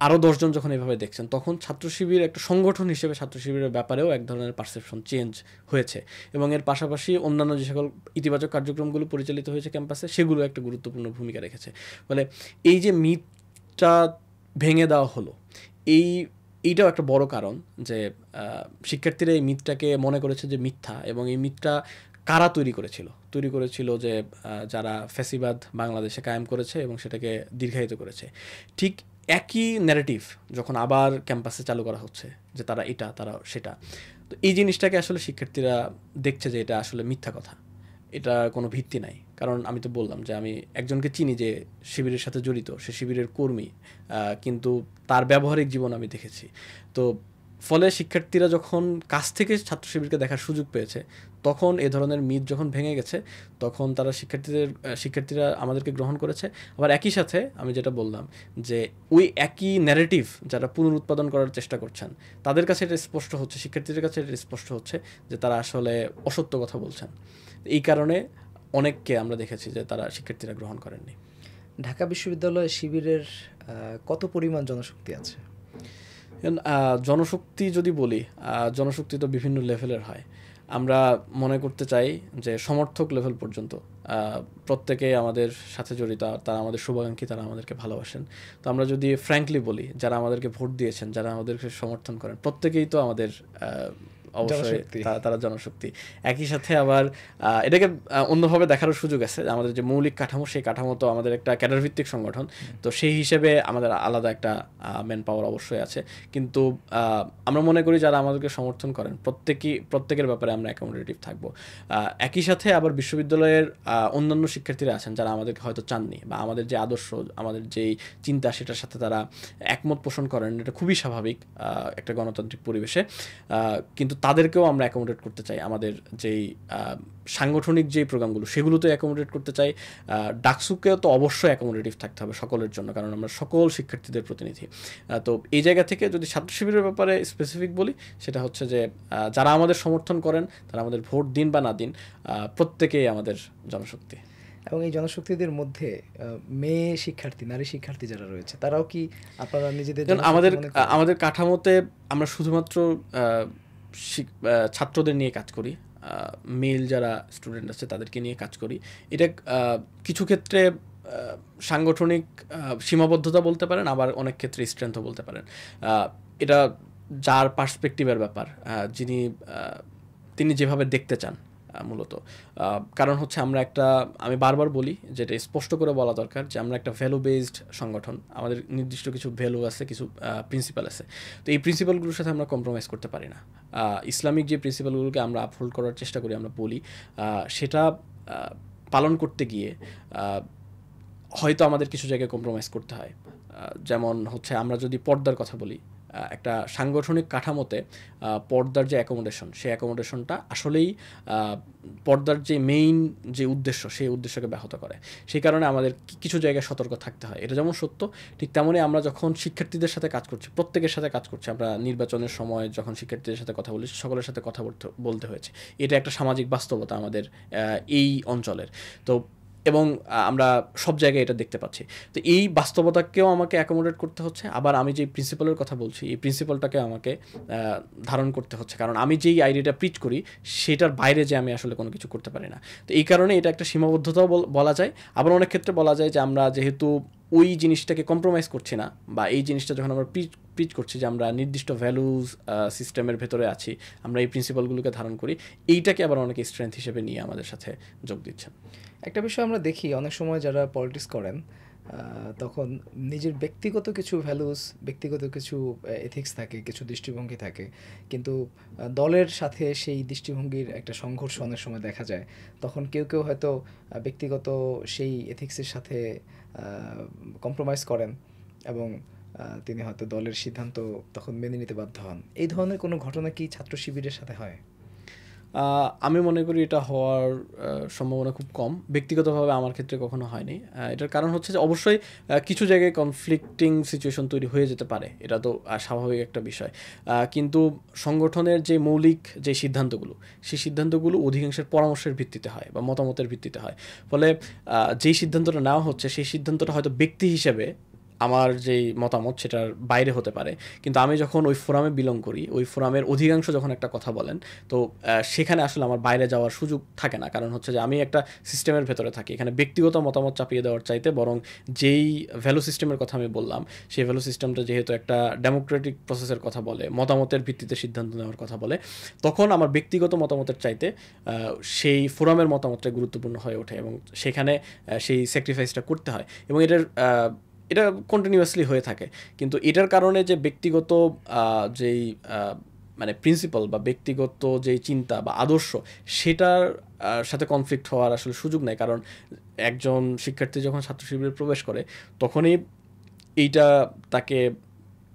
আরও 10 জন যখন এইভাবে দেখছেন, তখন ছাত্র শিবির একটা সংগঠন হিসেবে ছাত্র শিবিরের ব্যাপারেও এক ধরনের পারসেপশন চেঞ্জ হয়েছে, এবং এর পাশাপাশি অন্যান্য যে সকল ইতিবাচক কার্যক্রমগুলো পরিচালিত হয়েছে ক্যাম্পাসে, সেগুলো একটা গুরুত্বপূর্ণ ভূমিকা রেখেছে। ফলে এই যে মিথটা ভেঙে দেওয়া হলো, এইটাও একটা বড় কারণ যে শিক্ষার্থীরা এই মিথটাকে মনে করেছে যে মিথ্যা, এবং এই মিথটা কারা তৈরি করেছিল যে যারা ফ্যাসিবাদ বাংলাদেশে কায়েম করেছে এবং সেটাকে দীর্ঘায়িত করেছে। ঠিক একই ন্যারেটিভ যখন আবার ক্যাম্পাসে চালু করা হচ্ছে যে তারা এটা তারা সেটা, তো এই জিনিসটাকে আসলে শিক্ষার্থীরা দেখছে যে এটা আসলে মিথ্যা কথা, এটা কোনো ভিত্তি নাই। কারণ আমি তো বললাম যে আমি একজনকে চিনি যে শিবিরের সাথে জড়িত, সে শিবিরের কর্মী, কিন্তু তার ব্যবহারিক জীবন আমি দেখেছি। তো ফলে শিক্ষার্থীরা যখন কাছ থেকে ছাত্র শিবিরকে দেখার সুযোগ পেয়েছে, তখন এ ধরনের মিথ যখন ভেঙে গেছে, তখন তারা শিক্ষার্থীরা আমাদেরকে গ্রহণ করেছে। আবার একই সাথে আমি যেটা বললাম যে ওই একই ন্যারেটিভ যারা পুনরুৎপাদন করার চেষ্টা করছেন, তাদের কাছে এটা স্পষ্ট হচ্ছে, শিক্ষার্থীদের কাছে এটা স্পষ্ট হচ্ছে যে তারা আসলে অসত্য কথা বলছেন। এই কারণে অনেককে আমরা দেখেছি যে তারা শিক্ষার্থীরা গ্রহণ করেননি। ঢাকা বিশ্ববিদ্যালয়ে শিবিরের কত পরিমাণ জনশক্তি আছে? জনশক্তি যদি বলি, জনশক্তি তো বিভিন্ন লেভেলের হয়। আমরা মনে করতে চাই যে সমর্থক লেভেল পর্যন্ত প্রত্যেকে আমাদের সাথে জড়িত, তারা আমাদের শুভাকাঙ্ক্ষী, তারা আমাদেরকে ভালোবাসেন। তো আমরা যদি ফ্র্যাঙ্কলি বলি, যারা আমাদেরকে ভোট দিয়েছেন, যারা আমাদেরকে সমর্থন করেন, প্রত্যেকেই তো আমাদের অবশ্যই তারা জনশক্তি। একই সাথে আবার এটাকে অন্যভাবে দেখারও সুযোগ আছে, আমাদের যে মৌলিক কাঠামো, সেই কাঠামো তো আমাদের একটা ক্যাডার ভিত্তিক সংগঠন, তো সেই হিসেবে আমাদের আলাদা একটা ম্যান পাওয়ার অবশ্যই আছে। কিন্তু আমরা মনে করি যারা আমাদেরকে সমর্থন করেন প্রত্যেকের ব্যাপারে আমরা অ্যাকোমোডেটিভ থাকবো। একই সাথে আবার বিশ্ববিদ্যালয়ের অন্যান্য শিক্ষার্থীরা আছেন যারা আমাদেরকে হয়তো চাননি, বা আমাদের যে আদর্শ, আমাদের যেই চিন্তা, সেটার সাথে তারা একমত পোষণ করেন, এটা খুবই স্বাভাবিক একটা গণতান্ত্রিক পরিবেশে। কিন্তু তাদেরকেও আমরা অ্যাকোমোডেট করতে চাই, আমাদের যেই সাংগঠনিক যেই প্রোগ্রামগুলো সেগুলোতে অ্যাকোমোডেট করতে চাই। ডাকসুকেও তো অবশ্যই অ্যাকোমোডেটিভ থাকতে হবে সকলের জন্য, কারণ আমরা সকল শিক্ষার্থীদের প্রতিনিধি। তো এই জায়গা থেকে যদি ছাত্র শিবিরের ব্যাপারে স্পেসিফিক বলি, সেটা হচ্ছে যে যারা আমাদের সমর্থন করেন, তারা আমাদের ভোট দিন বা না দিন, প্রত্যেকেই আমাদের জনশক্তি। এবং এই জনশক্তিদের মধ্যে মেয়ে শিক্ষার্থী, নারী শিক্ষার্থী যারা রয়েছে, তারাও কি আপনারা নিজেদের আমাদের কাঠামোতে আমরা শুধুমাত্র ছাত্রদের নিয়ে কাজ করি, মেল যারা স্টুডেন্ট আছে তাদেরকে নিয়ে কাজ করি। এটা কিছু ক্ষেত্রে সাংগঠনিক সীমাবদ্ধতা বলতে পারেন, আবার অনেক ক্ষেত্রে স্ট্রেংথও বলতে পারেন। এটা যার পার্সপেক্টিভের ব্যাপার, তিনি যেভাবে দেখতে চান মূলত। কারণ হচ্ছে আমি বারবার বলি, যেটা স্পষ্ট করে বলা দরকার, যে আমরা একটা ভ্যালু বেসড সংগঠন, আমাদের নির্দিষ্ট কিছু ভ্যালু আছে, কিছু প্রিন্সিপাল আছে। তো এই প্রিন্সিপালগুলোর সাথে আমরা কম্প্রোমাইজ করতে পারি না। ইসলামিক যে প্রিন্সিপালগুলোকে আমরা আপহোল্ড করার চেষ্টা করি, আমরা বলি, সেটা পালন করতে গিয়ে হয়তো আমাদের কিছু জায়গায় কম্প্রোমাইজ করতে হয়। যেমন হচ্ছে আমরা যদি পর্দার কথা বলি, একটা সাংগঠনিক কাঠামোতে পর্দার যে অ্যাকোমোডেশন, সেই অ্যাকোমোডেশনটা আসলেই পর্দার যে মেইন যে উদ্দেশ্য, সেই উদ্দেশ্যকে ব্যাহত করে। সেই কারণে আমাদের কিছু জায়গায় সতর্ক থাকতে হয়। এটা যেমন সত্য, ঠিক তেমনই আমরা যখন শিক্ষার্থীদের সাথে কাজ করছি, প্রত্যেকের সাথে কাজ করছি, আমরা নির্বাচনের সময় যখন শিক্ষার্থীদের সাথে কথা বলি, সকলের সাথে কথা বলতে হয়েছে। এটা একটা সামাজিক বাস্তবতা আমাদের এই অঞ্চলের। তো এবং আমরা সব জায়গায় এটা দেখতে পাচ্ছি। তো এই বাস্তবতাকেও আমাকে অ্যাকোমোডেট করতে হচ্ছে। আবার আমি যেই প্রিন্সিপালের কথা বলছি, এই প্রিন্সিপালটাকে আমাকে ধারণ করতে হচ্ছে, কারণ আমি যেই আইডিয়াটা প্রিচ করি, সেটার বাইরে যে আমি আসলে কোনো কিছু করতে পারি না। তো এই কারণে এটা একটা সীমাবদ্ধতাও বলা যায়। আবার অনেক ক্ষেত্রে বলা যায় যে আমরা যেহেতু ওই জিনিসটাকে কম্প্রোমাইজ করছি না, বা এই জিনিসটা যখন আমরা প্রিচ করছি যে আমরা নির্দিষ্ট ভ্যালুজ সিস্টেমের ভেতরে আছি, আমরা এই প্রিন্সিপালগুলোকে ধারণ করি, এইটাকে আবার অনেকে স্ট্রেংথ হিসেবে নিয়ে আমাদের সাথে যোগ দিচ্ছেন। একটা বিষয় আমরা দেখি, অনেক সময় যারা পলিটিক্স করেন, তখন নিজের ব্যক্তিগত কিছু ভ্যালুস, ব্যক্তিগত কিছু এথিক্স থাকে, কিছু দৃষ্টিভঙ্গি থাকে, কিন্তু দলের সাথে সেই দৃষ্টিভঙ্গির একটা সংঘর্ষ অনেক সময় দেখা যায়। তখন কেউ হয়তো ব্যক্তিগত সেই এথিক্সের সাথে কম্প্রোমাইজ করেন, এবং তিনি হয়তো দলের সিদ্ধান্ত তখন মেনে নিতে বাধ্য হন। এই ধরনের কোনো ঘটনা কি ছাত্র শিবিরের সাথে হয়? আমি মনে করি এটা হওয়ার সম্ভাবনা খুব কম। ব্যক্তিগতভাবে আমার ক্ষেত্রে কখনো হয়নি। এটার কারণ হচ্ছে যে অবশ্যই কিছু জায়গায় কনফ্লিক্টিং সিচুয়েশন তৈরি হয়ে যেতে পারে, এটা তো স্বাভাবিক একটা বিষয়। কিন্তু সংগঠনের যে মৌলিক যে সিদ্ধান্তগুলো, সেই সিদ্ধান্তগুলো অধিকাংশের পরামর্শের ভিত্তিতে হয় বা মতামতের ভিত্তিতে হয়। ফলে যেই সিদ্ধান্তটা নেওয়া হচ্ছে, সেই সিদ্ধান্তটা হয়তো ব্যক্তি হিসেবে আমার যেই মতামত সেটার বাইরে হতে পারে, কিন্তু আমি যখন ওই ফোরামে বিলং করি, ওই ফোরামের অধিকাংশ যখন একটা কথা বলেন, তো সেখানে আসলে আমার বাইরে যাওয়ার সুযোগ থাকে না। কারণ হচ্ছে যে আমি একটা সিস্টেমের ভেতরে থাকি, এখানে ব্যক্তিগত মতামত চাপিয়ে দেওয়ার চাইতে বরং যেই ভ্যালু সিস্টেমের কথা আমি বললাম, সেই ভ্যালু সিস্টেমটা যেহেতু একটা ডেমোক্রেটিক প্রসেসের কথা বলে, মতামতের ভিত্তিতে সিদ্ধান্ত নেওয়ার কথা বলে, তখন আমার ব্যক্তিগত মতামতের চাইতে সেই ফোরামের মতামতটা গুরুত্বপূর্ণ হয়ে ওঠে, এবং সেখানে সেই স্যাক্রিফাইসটা করতে হয়। এবং এটার এটা কন্টিনিউয়াসলি হয়ে থাকে, কিন্তু এটার কারণে যে ব্যক্তিগত যেই মানে প্রিন্সিপাল বা ব্যক্তিগত যেই চিন্তা বা আদর্শ সেটার সাথে কনফ্লিক্ট হওয়ার আসলে সুযোগ নেই। কারণ একজন শিক্ষার্থী যখন ছাত্র শিবিরে প্রবেশ করে তখনই এইটা তাকে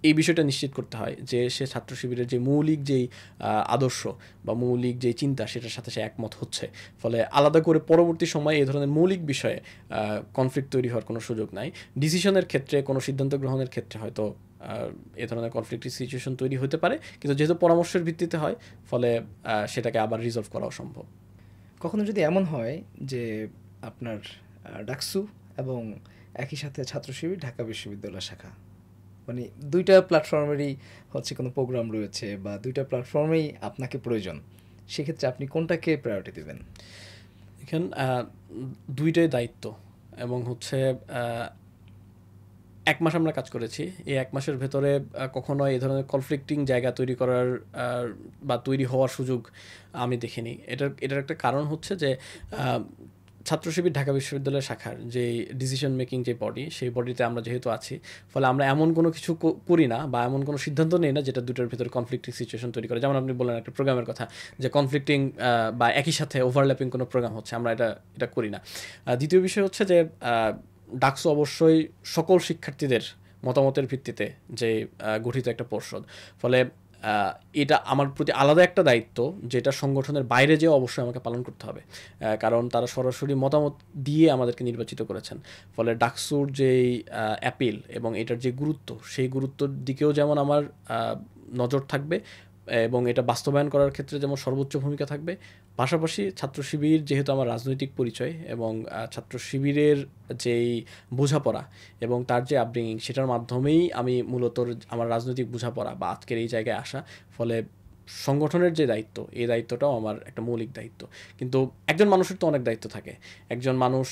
এই বিষয়টা নিশ্চিত করতে হয় যে সে ছাত্র শিবিরের যে মৌলিক যেই আদর্শ বা মৌলিক যেই চিন্তা সেটার সাথে সে একমত হচ্ছে। ফলে আলাদা করে পরবর্তী সময়ে এই ধরনের মৌলিক বিষয়ে কনফ্লিক্ট তৈরি হওয়ার কোনো সুযোগ নাই। ডিসিশনের ক্ষেত্রে, কোনো সিদ্ধান্ত গ্রহণের ক্ষেত্রে হয়তো এ ধরনের কনফ্লিক্টিভ সিচুয়েশন তৈরি হতে পারে, কিন্তু যেহেতু পরামর্শের ভিত্তিতে হয় ফলে সেটাকে আবার রিজলভ করাও সম্ভব। কখনো যদি এমন হয় যে আপনার ডাকসু এবং একই সাথে ছাত্র শিবির ঢাকা বিশ্ববিদ্যালয় শাখা, মানে দুইটা প্ল্যাটফর্মেরই হচ্ছে কোনো প্রোগ্রাম রয়েছে বা দুইটা প্ল্যাটফর্মেই আপনাকে প্রয়োজন, সেক্ষেত্রে আপনি কোনটাকে প্রায়োরিটি দেবেন? এখানে দুইটাই দায়িত্ব, এবং হচ্ছে 1 মাস আমরা কাজ করেছি। এই 1 মাসের ভেতরে কখনো এই ধরনের কনফ্লিক্টিং জায়গা তৈরি করার বা তৈরি হওয়ার সুযোগ আমি দেখিনি। এটার একটা কারণ হচ্ছে যে ছাত্র শিবির ঢাকা বিশ্ববিদ্যালয় শাখার যে ডিসিশন মেকিং যে বডি, সেই বডিতে আমরা যেহেতু আছি, ফলে আমরা এমন কোনো কিছু করি না বা এমন কোনো সিদ্ধান্ত নেই না যেটা দুটোর ভিতরে কনফ্লিক্টিং সিচুয়েশন তৈরি করে। যেমন আপনি বললেন একটা প্রোগ্রামের কথা, যে কনফ্লিক্টিং বা একই সাথে ওভারল্যাপিং কোনো প্রোগ্রাম হচ্ছে, আমরা এটা করি না। দ্বিতীয় বিষয় হচ্ছে যে ডাকসু অবশ্যই সকল শিক্ষার্থীদের মতামতের ভিত্তিতে যে গঠিত একটা পর্ষদ, ফলে এটা আমার প্রতি আলাদা একটা দায়িত্ব যেটা সংগঠনের বাইরে যেয়ে অবশ্যই আমাকে পালন করতে হবে, কারণ তারা সরাসরি মতামত দিয়ে আমাদেরকে নির্বাচিত করেছেন। ফলে ডাকসুর যেই অ্যাপিল এবং এটার যে গুরুত্ব, সেই গুরুত্বর দিকেও যেমন আমার নজর থাকবে এবং এটা বাস্তবায়ন করার ক্ষেত্রে যেমন সর্বোচ্চ ভূমিকা থাকবে, পাশাপাশি ছাত্র শিবির যেহেতু আমার রাজনৈতিক পরিচয় এবং ছাত্র শিবিরের যেই বোঝাপড়া এবং তার যে আপব্রিঙিং, সেটার মাধ্যমেই আমি মূলত আমার রাজনৈতিক বোঝাপড়া বা আজকের এই জায়গায় আসা। ফলে সংগঠনের যে দায়িত্ব, এই দায়িত্বটাও আমার একটা মৌলিক দায়িত্ব। কিন্তু একজন মানুষের তো অনেক দায়িত্ব থাকে। একজন মানুষ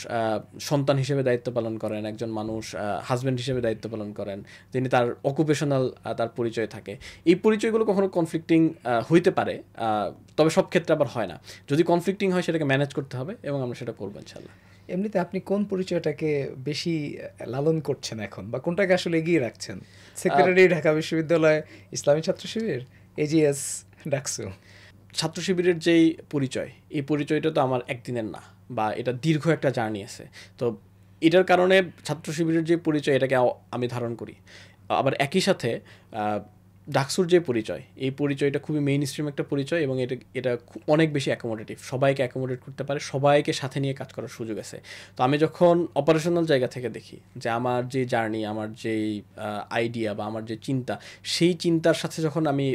সন্তান হিসেবে দায়িত্ব পালন করেন, একজন মানুষ হাজব্যান্ড হিসেবে দায়িত্ব পালন করেন, যিনি তার অকুপেশনাল তার পরিচয় থাকে। এই পরিচয়গুলো কখনো কনফ্লিক্টিং হইতে পারে, তবে সব ক্ষেত্রে আবার হয় না। যদি কনফ্লিক্টিং হয় সেটাকে ম্যানেজ করতে হবে এবং আমরা সেটা করবো ইনশাল্লাহ। এমনিতে আপনি কোন পরিচয়টাকে বেশি লালন করছেন এখন, বা কোনটাকে আসলে এগিয়ে রাখছেন? সেক্রেটারি ঢাকা বিশ্ববিদ্যালয় ইসলামী ছাত্র শিবির, এজিএস, ডাকসু? ছাত্র শিবিরের যেই পরিচয়, এই পরিচয়টা তো আমার একদিনের না, বা এটা দীর্ঘ একটা জার্নি আছে। তো এটার কারণে ছাত্র শিবিরের যে পরিচয়, এটাকে আমি ধারণ করি। আবার একই সাথে ডাকসুর যে পরিচয়, এই পরিচয়টা খুবই মেইন স্ট্রিম একটা পরিচয় এবং এটা অনেক বেশি অ্যাকোমোডেটিভ, সবাইকে অ্যাকোমোডেট করতে পারে, সবাইকে সাথে নিয়ে কাজ করার সুযোগ আছে। তো আমি যখন অপারেশনাল জায়গা থেকে দেখি যে আমার যে জার্নি, আমার যেই আইডিয়া বা আমার যে চিন্তা, সেই চিন্তার সাথে যখন আমি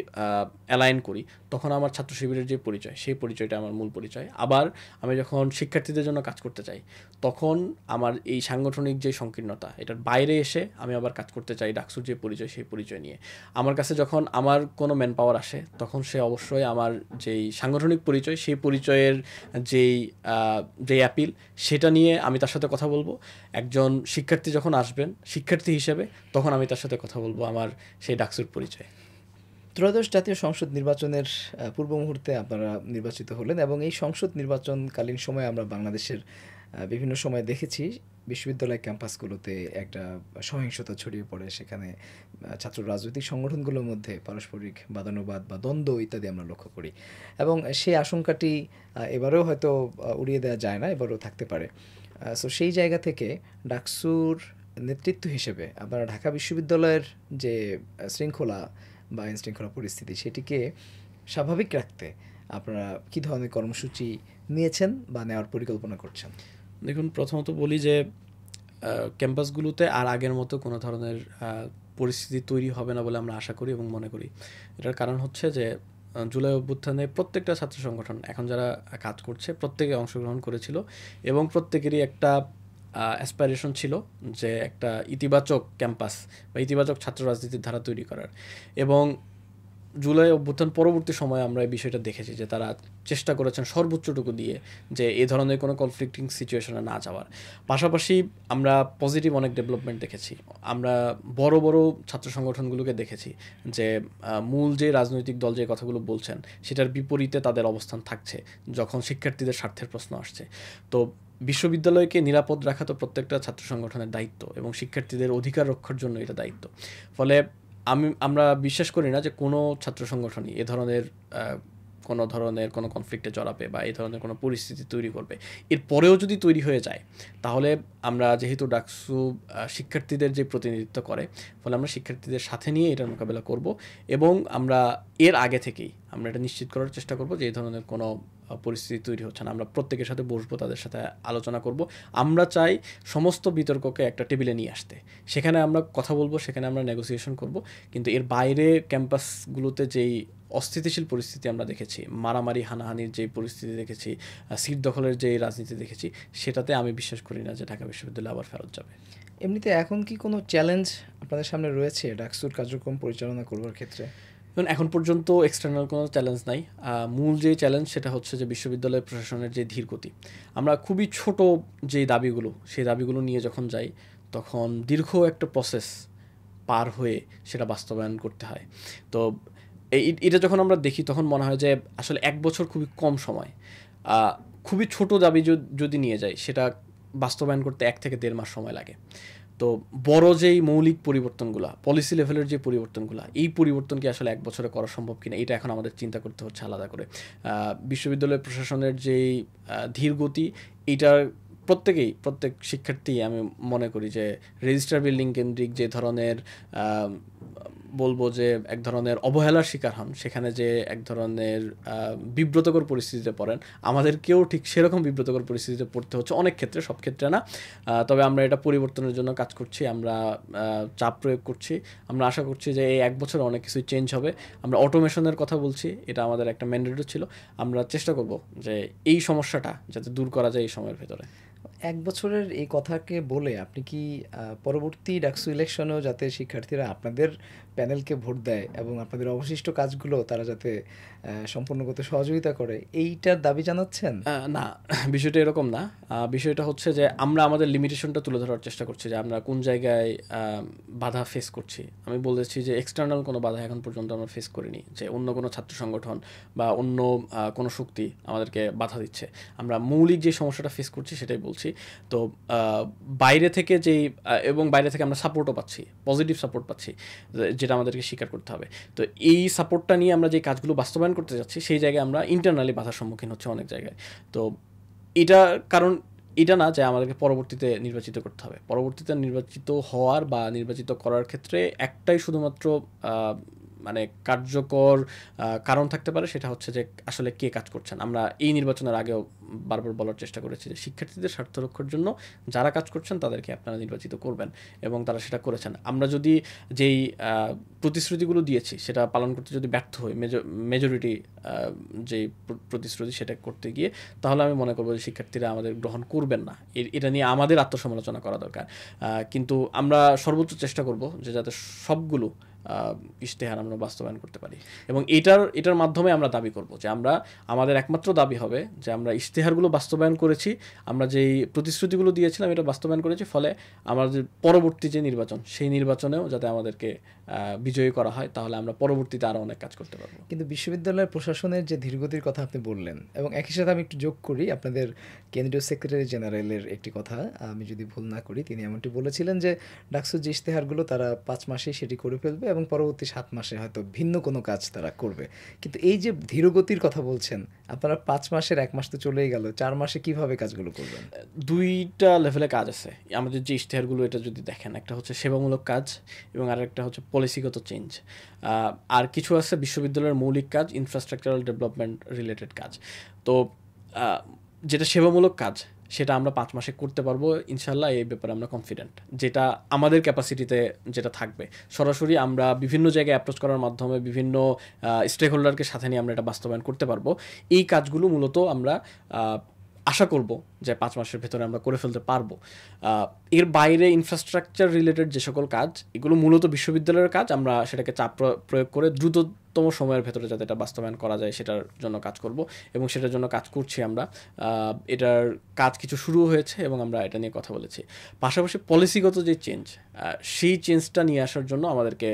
অ্যালাইন করি, তখন আমার ছাত্র শিবিরের যে পরিচয়, সেই পরিচয়টা আমার মূল পরিচয়। আবার আমি যখন শিক্ষার্থীদের জন্য কাজ করতে চাই, তখন আমার এই সাংগঠনিক যে সংকীর্ণতা, এটার বাইরে এসে আমি আবার কাজ করতে চাই ডাকসুর যে পরিচয়, সেই পরিচয় নিয়ে। আমার কাছে যখন আমার কোনো ম্যান পাওয়ার আসে, তখন সে অবশ্যই আমার যেই সাংগঠনিক পরিচয়, সেই পরিচয়ের যেই অ্যাপিল, সেটা নিয়ে আমি তার সাথে কথা বলবো। একজন শিক্ষার্থী যখন আসবেন শিক্ষার্থী হিসেবে, তখন আমি তার সাথে কথা বলবো আমার সেই ডাকসুর পরিচয়। ত্রয়োদশ জাতীয় সংসদ নির্বাচনের পূর্ব মুহূর্তে আপনারা নির্বাচিত হলেন, এবং এই সংসদ নির্বাচনকালীন সময়ে আমরা বাংলাদেশের বিভিন্ন সময় দেখেছি বিশ্ববিদ্যালয় ক্যাম্পাসগুলোতে একটা সহিংসতা ছড়িয়ে পড়ে। সেখানে ছাত্র রাজনৈতিক সংগঠনগুলোর মধ্যে পারস্পরিক বাদানুবাদ বা দ্বন্দ্ব ইত্যাদি আমরা লক্ষ্য করি, এবং সেই আশঙ্কাটি এবারেও হয়তো উড়িয়ে দেওয়া যায় না, এবারেও থাকতে পারে। সো সেই জায়গা থেকে ডাকসুর নেতৃত্ব হিসেবে আপনারা ঢাকা বিশ্ববিদ্যালয়ের যে শৃঙ্খলা বা আইনশৃঙ্খলা পরিস্থিতি, সেটিকে স্বাভাবিক রাখতে আপনারা কী ধরনের কর্মসূচি নিয়েছেন বা নেওয়ার পরিকল্পনা করছেন? দেখুন, প্রথমত বলি যে ক্যাম্পাসগুলোতে আর আগের মতো কোনো ধরনের পরিস্থিতি তৈরি হবে না বলে আমরা আশা করি এবং মনে করি। এটার কারণ হচ্ছে যে জুলাই অভ্যুত্থানে প্রত্যেকটা ছাত্র সংগঠন এখন যারা কাজ করছে, প্রত্যেকে অংশগ্রহণ করেছিল এবং প্রত্যেকেরই একটা অ্যাসপাইরেশন ছিল যে একটা ইতিবাচক ক্যাম্পাস বা ইতিবাচক ছাত্র রাজনীতির ধারা তৈরি করার। এবং জুলাই অভ্যুত্থান পরবর্তী সময়ে আমরা এই বিষয়টা দেখেছি যে তারা চেষ্টা করেছেন সর্বোচ্চটুকু দিয়ে যে এই ধরনের কোনো কনফ্লিক্টিং সিচুয়েশনে না যাওয়ার। পাশাপাশি আমরা পজিটিভ অনেক ডেভেলপমেন্ট দেখেছি। আমরা বড় বড় ছাত্র সংগঠনগুলোকে দেখেছি যে মূল যে রাজনৈতিক দল যে কথাগুলো বলছেন, সেটার বিপরীতে তাদের অবস্থান থাকছে যখন শিক্ষার্থীদের স্বার্থের প্রশ্ন আসছে। তো বিশ্ববিদ্যালয়কে নিরাপদ রাখা তো প্রত্যেকটা ছাত্র সংগঠনের দায়িত্ব এবং শিক্ষার্থীদের অধিকার রক্ষার জন্য এটা দায়িত্ব। ফলে আমরা বিশ্বাস করি না যে কোনো ছাত্র সংগঠনই এ ধরনের কোনো কনফ্লিক্টে জড়াবে বা এই ধরনের কোনো পরিস্থিতি তৈরি করবে। এরপরেও যদি তৈরি হয়ে যায় তাহলে আমরা যেহেতু ডাকসু শিক্ষার্থীদের যে প্রতিনিধিত্ব করে, ফলে আমরা শিক্ষার্থীদের সাথে নিয়ে এটার মোকাবেলা করব এবং আমরা এর আগে থেকেই আমরা এটা নিশ্চিত করার চেষ্টা করব যে এই ধরনের কোনো পরিস্থিতি তৈরি হচ্ছে না। আমরা প্রত্যেকের সাথে বসবো, তাদের সাথে আলোচনা করব। আমরা চাই সমস্ত বিতর্ককে একটা টেবিলে নিয়ে আসতে, সেখানে আমরা কথা বলবো, সেখানে আমরা নেগোসিয়েশন করব। কিন্তু এর বাইরে ক্যাম্পাসগুলোতে যেই অস্থিতিশীল পরিস্থিতি আমরা দেখেছি, মারামারি হানাহানির যে পরিস্থিতি দেখেছি, সিট দখলের যে রাজনীতি দেখেছি, সেটাতে আমি বিশ্বাস করি না যে ঢাকা বিশ্ববিদ্যালয় আবার ফেরত যাবে। এমনিতে এখন কি কোনো চ্যালেঞ্জ আপনাদের সামনে রয়েছে ডাকসুর কার্যক্রম পরিচালনা করবার ক্ষেত্রে? এখন পর্যন্ত এক্সটার্নাল কোনো চ্যালেঞ্জ নাই। মূল যে চ্যালেঞ্জ সেটা হচ্ছে যে বিশ্ববিদ্যালয় প্রশাসনের যে ধীরগতি। আমরা খুবই ছোট যে দাবিগুলো, সেই দাবিগুলো নিয়ে যখন যাই তখন দীর্ঘ একটা প্রসেস পার হয়ে সেটা বাস্তবায়ন করতে হয়। তো এটা যখন আমরা দেখি তখন মনে হয় যে আসলে 1 বছর খুবই কম সময়। খুবই ছোট দাবি যদি নিয়ে যায় সেটা বাস্তবায়ন করতে 1 থেকে 1.5 মাস সময় লাগে। তো বড় যেই মৌলিক পরিবর্তনগুলো, পলিসি লেভেলের যে পরিবর্তনগুলো, এই পরিবর্তন কি আসলে 1 বছরে করা সম্ভব কিনা, এটা এখন আমাদের চিন্তা করতে হচ্ছে আলাদা করে। বিশ্ববিদ্যালয় প্রশাসনের যেই ধীরগতি, এইটার প্রত্যেক শিক্ষার্থী আমি মনে করি যে রেজিস্ট্রার বিল্ডিং কেন্দ্রিক যে ধরনের বলবো যে এক ধরনের অবহেলার শিকার হন, সেখানে যে এক ধরনের বিব্রতকর পরিস্থিতিতে পড়েন, আমাদেরকেও ঠিক সেরকম বিব্রতকর পরিস্থিতিতে পড়তে হচ্ছে অনেক ক্ষেত্রে, সব ক্ষেত্রে না। তবে আমরা এটা পরিবর্তনের জন্য কাজ করছি, আমরা চাপ প্রয়োগ করছি, আমরা আশা করছি যে এই 1 বছরে অনেক কিছু চেঞ্জ হবে। আমরা অটোমেশনের কথা বলছি, এটা আমাদের একটা ম্যান্ডেটও ছিল। আমরা চেষ্টা করব যে এই সমস্যাটা যাতে দূর করা যায় এই সময়ের ভেতরে। 1 বছরের এই কথাকে বলে আপনি কি পরবর্তী ডাকসু ইলেকশনেও যাতে শিক্ষার্থীরা আপনাদের প্যানেলকে ভোট দেয় এবং আপনাদের অবশিষ্ট কাজগুলো তারা যাতে সম্পূর্ণ করতে সহযোগিতা করে, এইটার দাবি জানাচ্ছেন? না, বিষয়টা এরকম না। বিষয়টা হচ্ছে যে আমরা আমাদের লিমিটেশনটা তুলে ধরার চেষ্টা করছি যে আমরা কোন জায়গায় বাধা ফেস করছি। আমি বলেছি যে এক্সটার্নাল কোনো বাধা এখন পর্যন্ত আমরা ফেস করিনি, যে অন্য কোনো ছাত্র সংগঠন বা অন্য কোনো শক্তি আমাদেরকে বাধা দিচ্ছে। আমরা মৌলিক যে সমস্যাটা ফেস করছি সেটাই বলছি। তো বাইরে থেকে এবং বাইরে থেকে আমরা সাপোর্টও পাচ্ছি, পজিটিভ সাপোর্ট পাচ্ছি, যেটা আমাদেরকে স্বীকার করতে হবে। তো এই সাপোর্টটা নিয়ে আমরা যে কাজগুলো বাস্তবায়ন করতে যাচ্ছি সেই জায়গায় আমরা ইন্টারনালি বাধার সম্মুখীন হচ্ছে অনেক জায়গায়। তো এটা কারণ এটা না যে আমাদেরকে পরবর্তীতে নির্বাচিত করতে হবে। পরবর্তীতে নির্বাচিত হওয়ার বা নির্বাচিত করার ক্ষেত্রে একটাই শুধুমাত্র মানে কার্যকর কারণ থাকতে পারে, সেটা হচ্ছে যে আসলে কে কাজ করছেন। আমরা এই নির্বাচনের আগেও বারবার বলার চেষ্টা করেছি যে শিক্ষার্থীদের স্বার্থ রক্ষার জন্য যারা কাজ করছেন তাদেরকে আপনারা নির্বাচিত করবেন, এবং তারা সেটা করেছেন। আমরা যদি যেই প্রতিশ্রুতিগুলো দিয়েছি সেটা পালন করতে যদি ব্যর্থ হই, মেজরিটি যেই প্রতিশ্রুতি সেটা করতে গিয়ে, তাহলে আমি মনে করবো যে শিক্ষার্থীরা আমাদের গ্রহণ করবেন না। এটা নিয়ে আমাদের আত্মসমালোচনা করা দরকার। কিন্তু আমরা সর্বোচ্চ চেষ্টা করব যে যাতে সবগুলো ইশতেহার আমরা বাস্তবায়ন করতে পারি, এবং এটার মাধ্যমে আমরা দাবি করব যে আমাদের একমাত্র দাবি হবে যে আমরা ইশতেহারগুলো বাস্তবায়ন করেছি, আমরা যেই প্রতিশ্রুতিগুলো দিয়েছিলাম এটা বাস্তবায়ন করেছি, ফলে আমাদের পরবর্তী যে নির্বাচন সেই নির্বাচনেও যাতে আমাদেরকে বিজয়ী করা হয়, তাহলে আমরা পরবর্তীতে আরও অনেক কাজ করতে পারবো। কিন্তু বিশ্ববিদ্যালয়ের প্রশাসনের যে ধীরগতির কথা আপনি বললেন, এবং একই সাথে আমি একটু যোগ করি আপনাদের কেন্দ্রীয় সেক্রেটারি জেনারেলের একটি কথা, আমি যদি ভুল না করি, তিনি এমনটি বলেছিলেন যে ডাকসুর যে ইশতেহারগুলো তারা 5 মাসেই সেটি করে ফেলবে এবং পরবর্তী 7 মাসে হয়তো ভিন্ন কোনো কাজ তারা করবে। কিন্তু এই যে ধীরগতির কথা বলছেন, আপনারা 5 মাসের 1 মাস তো চলেই গেল, 4 মাসে কিভাবে কাজগুলো করবেন? 2টা লেভেলে কাজ আছে আমাদের যে ইশতেহারগুলো, এটা যদি দেখেন, একটা হচ্ছে সেবামূলক কাজ এবং আরেকটা হচ্ছে পলিসিগত চেঞ্জ। আর কিছু আছে বিশ্ববিদ্যালয়ের মৌলিক কাজ, ইনফ্রাস্ট্রাকচারাল ডেভেলপমেন্ট রিলেটেড কাজ। তো যেটা সেবামূলক কাজ সেটা আমরা 5 মাসে করতে পারবো ইনশাল্লাহ, এই ব্যাপারে আমরা কনফিডেন্ট। যেটা আমাদের ক্যাপাসিটিতে যেটা থাকবে, সরাসরি আমরা বিভিন্ন জায়গায় অ্যাপ্রোচ করার মাধ্যমে বিভিন্ন স্টেক হোল্ডারকে সাথে নিয়ে আমরা এটা বাস্তবায়ন করতে পারবো। এই কাজগুলো মূলত আমরা আশা করব যে 5 মাসের ভেতরে আমরা করে ফেলতে পারবো। এর বাইরে ইনফ্রাস্ট্রাকচার রিলেটেড যে সকল কাজ, এগুলো মূলত বিশ্ববিদ্যালয়ের কাজ, আমরা সেটাকে চাপ প্রয়োগ করে দ্রুততম সময়ের ভেতরে যাতে এটা বাস্তবায়ন করা যায় সেটার জন্য কাজ করব, এবং সেটার জন্য কাজ করছি আমরা। এটার কাজ কিছু শুরু হয়েছে এবং আমরা এটা নিয়ে কথা বলেছি। পাশাপাশি পলিসিগত যে চেঞ্জ, সেই চেঞ্জটা নিয়ে আসার জন্য আমাদেরকে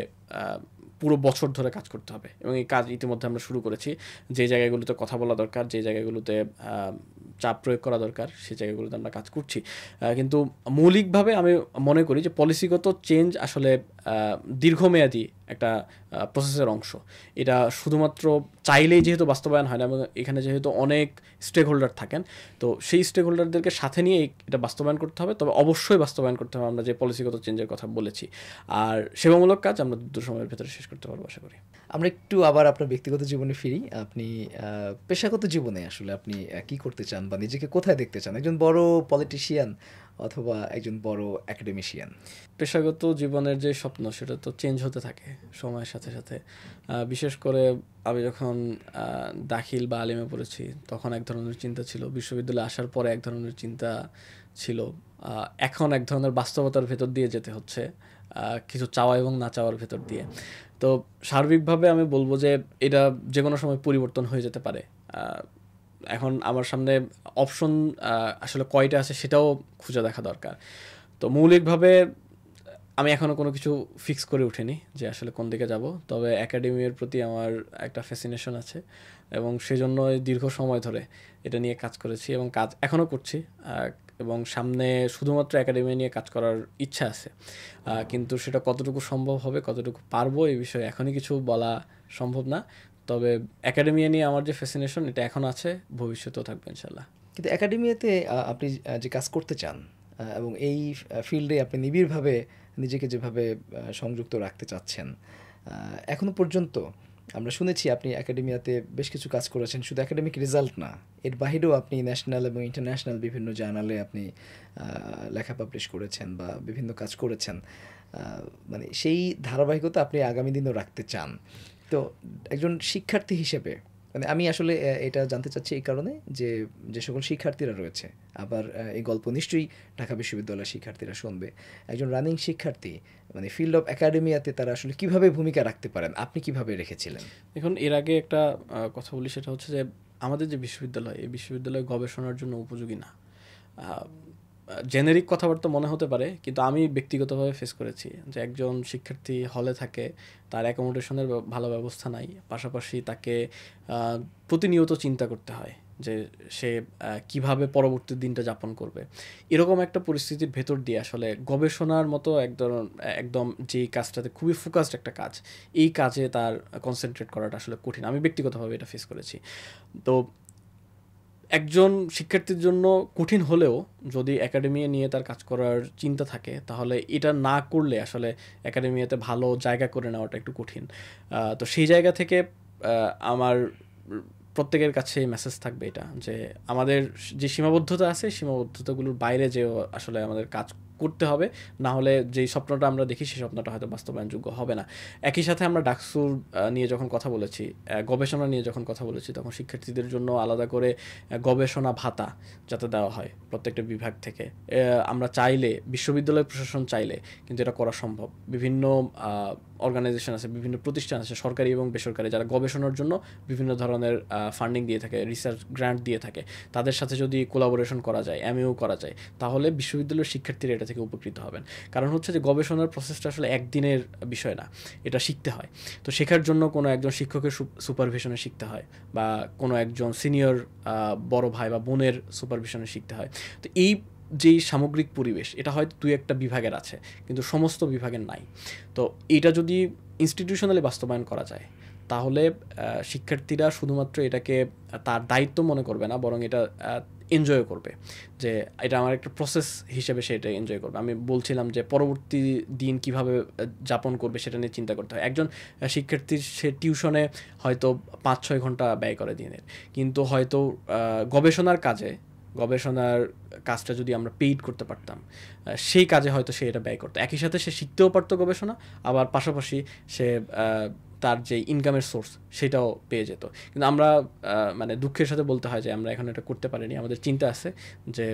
পুরো বছর ধরে কাজ করতে হবে, এবং এই কাজ ইতিমধ্যে আমরা শুরু করেছি। যে জায়গাগুলোতে কথা বলা দরকার, যে জায়গাগুলোতে চাপ প্রয়োগ করা দরকার সেই জায়গাগুলোতে আমরা কাজ করছি। কিন্তু মৌলিকভাবে আমি মনে করি যে পলিসিগত চেঞ্জ আসলে দীর্ঘমেয়াদী একটা প্রসেসের অংশ। এটা শুধুমাত্র চাইলেই যেহেতু বাস্তবায়ন হয় না, এবং এখানে যেহেতু অনেক স্টেক হোল্ডার থাকেন, তো সেই স্টেক হোল্ডারদেরকে সাথে নিয়ে এটা বাস্তবায়ন করতে হবে। তবে অবশ্যই বাস্তবায়ন করতে হবে আমরা যে পলিসিগত চেঞ্জের কথা বলেছি। আর সেবামূলক কাজ আমরা দ্রুত সময়ের ভেতরে শেষ করতে পারবো আশা করি। আমরা একটু আবার আপনার ব্যক্তিগত জীবনে ফিরি। আপনি পেশাগত জীবনে আসলে আপনি কি করতে চান বা নিজেকে কোথায় দেখতে চান? একজন বড় পলিটিশিয়ান অথবা একজন বড় একাডেমিশিয়ান? পেশাগত জীবনের যে স্বপ্ন সেটা তো চেঞ্জ হতে থাকে সময়ের সাথে সাথে। বিশেষ করে আমি যখন দাখিল বা আলিমে পড়েছি তখন এক ধরনের চিন্তা ছিল, বিশ্ববিদ্যালয়ে আসার পরে এক ধরনের চিন্তা ছিল, এখন এক ধরনের বাস্তবতার ভেতর দিয়ে যেতে হচ্ছে, কিছু চাওয়া এবং না চাওয়ার ভেতর দিয়ে। তো সার্বিকভাবে আমি বলবো যে এটা যে কোনো সময় পরিবর্তন হয়ে যেতে পারে। এখন আমার সামনে অপশন আসলে কয়টা আছে সেটাও খুঁজে দেখা দরকার। তো মৌলিকভাবে আমি এখনও কোনো কিছু ফিক্স করে উঠিনি যে আসলে কোন দিকে যাব। তবে একাডেমির প্রতি আমার একটা ফ্যাসিনেশন আছে এবং সেজন্য দীর্ঘ সময় ধরে এটা নিয়ে কাজ করেছি এবং কাজ এখনও করছি, এবং সামনে শুধুমাত্র একাডেমি নিয়ে কাজ করার ইচ্ছা আছে। কিন্তু সেটা কতটুকু সম্ভব হবে, কতটুকু পারবো, এই বিষয়ে এখনই কিছু বলা সম্ভব না। তবে একাডেমি নিয়ে আমার যে ফ্যাসিনেশন এটা এখন আছে, ভবিষ্যতেও থাকবে ইনশাল্লাহ। কিন্তু একাডেমিয়াতে আপনি যে কাজ করতে চান এবং এই ফিল্ডে আপনি নিবিড়ভাবে নিজেকে যেভাবে সংযুক্ত রাখতে চাচ্ছেন, এখনো পর্যন্ত আমরা শুনেছি আপনি একাডেমিয়াতে বেশ কিছু কাজ করেছেন, শুধু একাডেমিক রেজাল্ট না, এর বাহিরেও আপনি ন্যাশনাল এবং ইন্টারন্যাশনাল বিভিন্ন জার্নালে আপনি লেখা পাবলিশ করেছেন বা বিভিন্ন কাজ করেছেন। মানে সেই ধারাবাহিকতা আপনি আগামী দিনেও রাখতে চান। তো একজন শিক্ষার্থী হিসেবে মানে আমি আসলে এটা জানতে চাচ্ছি এই কারণে যে সকল শিক্ষার্থীরা রয়েছে, আবার এই গল্প নিশ্চয়ই ঢাকা বিশ্ববিদ্যালয়ের শিক্ষার্থীরা শুনবে, একজন রানিং শিক্ষার্থী মানে ফিল্ড অফ একাডেমিয়াতে তারা আসলে কিভাবে ভূমিকা রাখতে পারেন, আপনি কিভাবে রেখেছিলেন? এখন এর আগে একটা কথা বলি, সেটা হচ্ছে যে আমাদের যে বিশ্ববিদ্যালয়, এই বিশ্ববিদ্যালয় গবেষণার জন্য উপযোগী না। জেনেরিক কথাবার্তা মনে হতে পারে, কিন্তু আমি ব্যক্তিগতভাবে ফেস করেছি যে একজন শিক্ষার্থী হলে থাকে, তার অ্যাকোমোডেশনের ভালো ব্যবস্থা নাই, পাশাপাশি তাকে প্রতিনিয়ত চিন্তা করতে হয় যে সে কিভাবে পরবর্তী দিনটা যাপন করবে। এরকম একটা পরিস্থিতির ভেতর দিয়ে আসলে গবেষণার মতো একদম যেই কাজটাতে খুবই ফোকাসড একটা কাজ, এই কাজে তার কনসেন্ট্রেট করাটা আসলে কঠিন। আমি ব্যক্তিগতভাবে এটা ফেস করেছি। তো একজন শিক্ষার্থীর জন্য কঠিন হলেও যদি একাডেমি নিয়ে তার কাজ করার চিন্তা থাকে, তাহলে এটা না করলে আসলে একাডেমিতে ভালো জায়গা করে নেওয়াটা একটু কঠিন। তো সেই জায়গা থেকে আমার প্রত্যেকের কাছে মেসেজ থাকবে এটা, যে আমাদের যে সীমাবদ্ধতা আছে, সীমাবদ্ধতাগুলোর বাইরে যে আসলে আমাদের কাজ করতে হবে, না হলে যেই স্বপ্নটা আমরা দেখি সেই স্বপ্নটা হয়তো বাস্তবায়নযোগ্য হবে না। একই সাথে আমরা ডাকসুর নিয়ে যখন কথা বলেছি, গবেষণা নিয়ে যখন কথা বলেছি, তখন শিক্ষার্থীদের জন্য আলাদা করে গবেষণা ভাতা যাতে দেওয়া হয় প্রত্যেকটা বিভাগ থেকে। আমরা চাইলে, বিশ্ববিদ্যালয় প্রশাসন চাইলে কিন্তু এটা করা সম্ভব। বিভিন্ন অর্গানাইজেশন আছে, বিভিন্ন প্রতিষ্ঠান আছে, সরকারি এবং বেসরকারি, যারা গবেষণার জন্য বিভিন্ন ধরনের ফান্ডিং দিয়ে থাকে, রিসার্চ গ্র্যান্ট দিয়ে থাকে। তাদের সাথে যদি কোলাবোরেশন করা যায়, এমইও করা যায়, তাহলে বিশ্ববিদ্যালয়ের শিক্ষার্থীরা এটা থেকে উপকৃত হবেন। কারণ হচ্ছে যে গবেষণার প্রসেসটা আসলে একদিনের বিষয় না, এটা শিখতে হয়। তো শেখার জন্য কোনো একজন শিক্ষকের সুপারভিশনে শিখতে হয়, বা কোনো একজন সিনিয়র বড় ভাই বা বোনের সুপারভিশনে শিখতে হয়। তো এই যেই সামগ্রিক পরিবেশ, এটা হয়তো দুই একটা বিভাগের আছে, কিন্তু সমস্ত বিভাগের নাই। তো এটা যদি ইনস্টিটিউশনালি বাস্তবায়ন করা যায়, তাহলে শিক্ষার্থীরা শুধুমাত্র এটাকে তার দায়িত্ব মনে করবে না, বরং এটা এনজয় করবে, যে এটা আমার একটা প্রসেস হিসেবে সে এটা এনজয় করবে। আমি বলছিলাম যে পরবর্তী দিন কিভাবে যাপন করবে সেটা নিয়ে চিন্তা করতে হয়। একজন শিক্ষার্থীর সে টিউশনে হয়তো 5-6 ঘন্টা ব্যয় করে দিনের, কিন্তু হয়তো গবেষণার কাজটা যদি আমরা পেইড করতে পারতাম, সেই কাজে হয়তো সে এটা ব্যয় করতো। একই সাথে সে শিখতেও পারতো গবেষণা, আবার পাশাপাশি সে তার যে ইনকামের সোর্স সেটাও পেয়ে যেত। কিন্তু আমরা মানে দুঃখের সাথে বলতে হয় যে আমরা এখন এটা করতে পারিনি। আমাদের চিন্তা আছে যে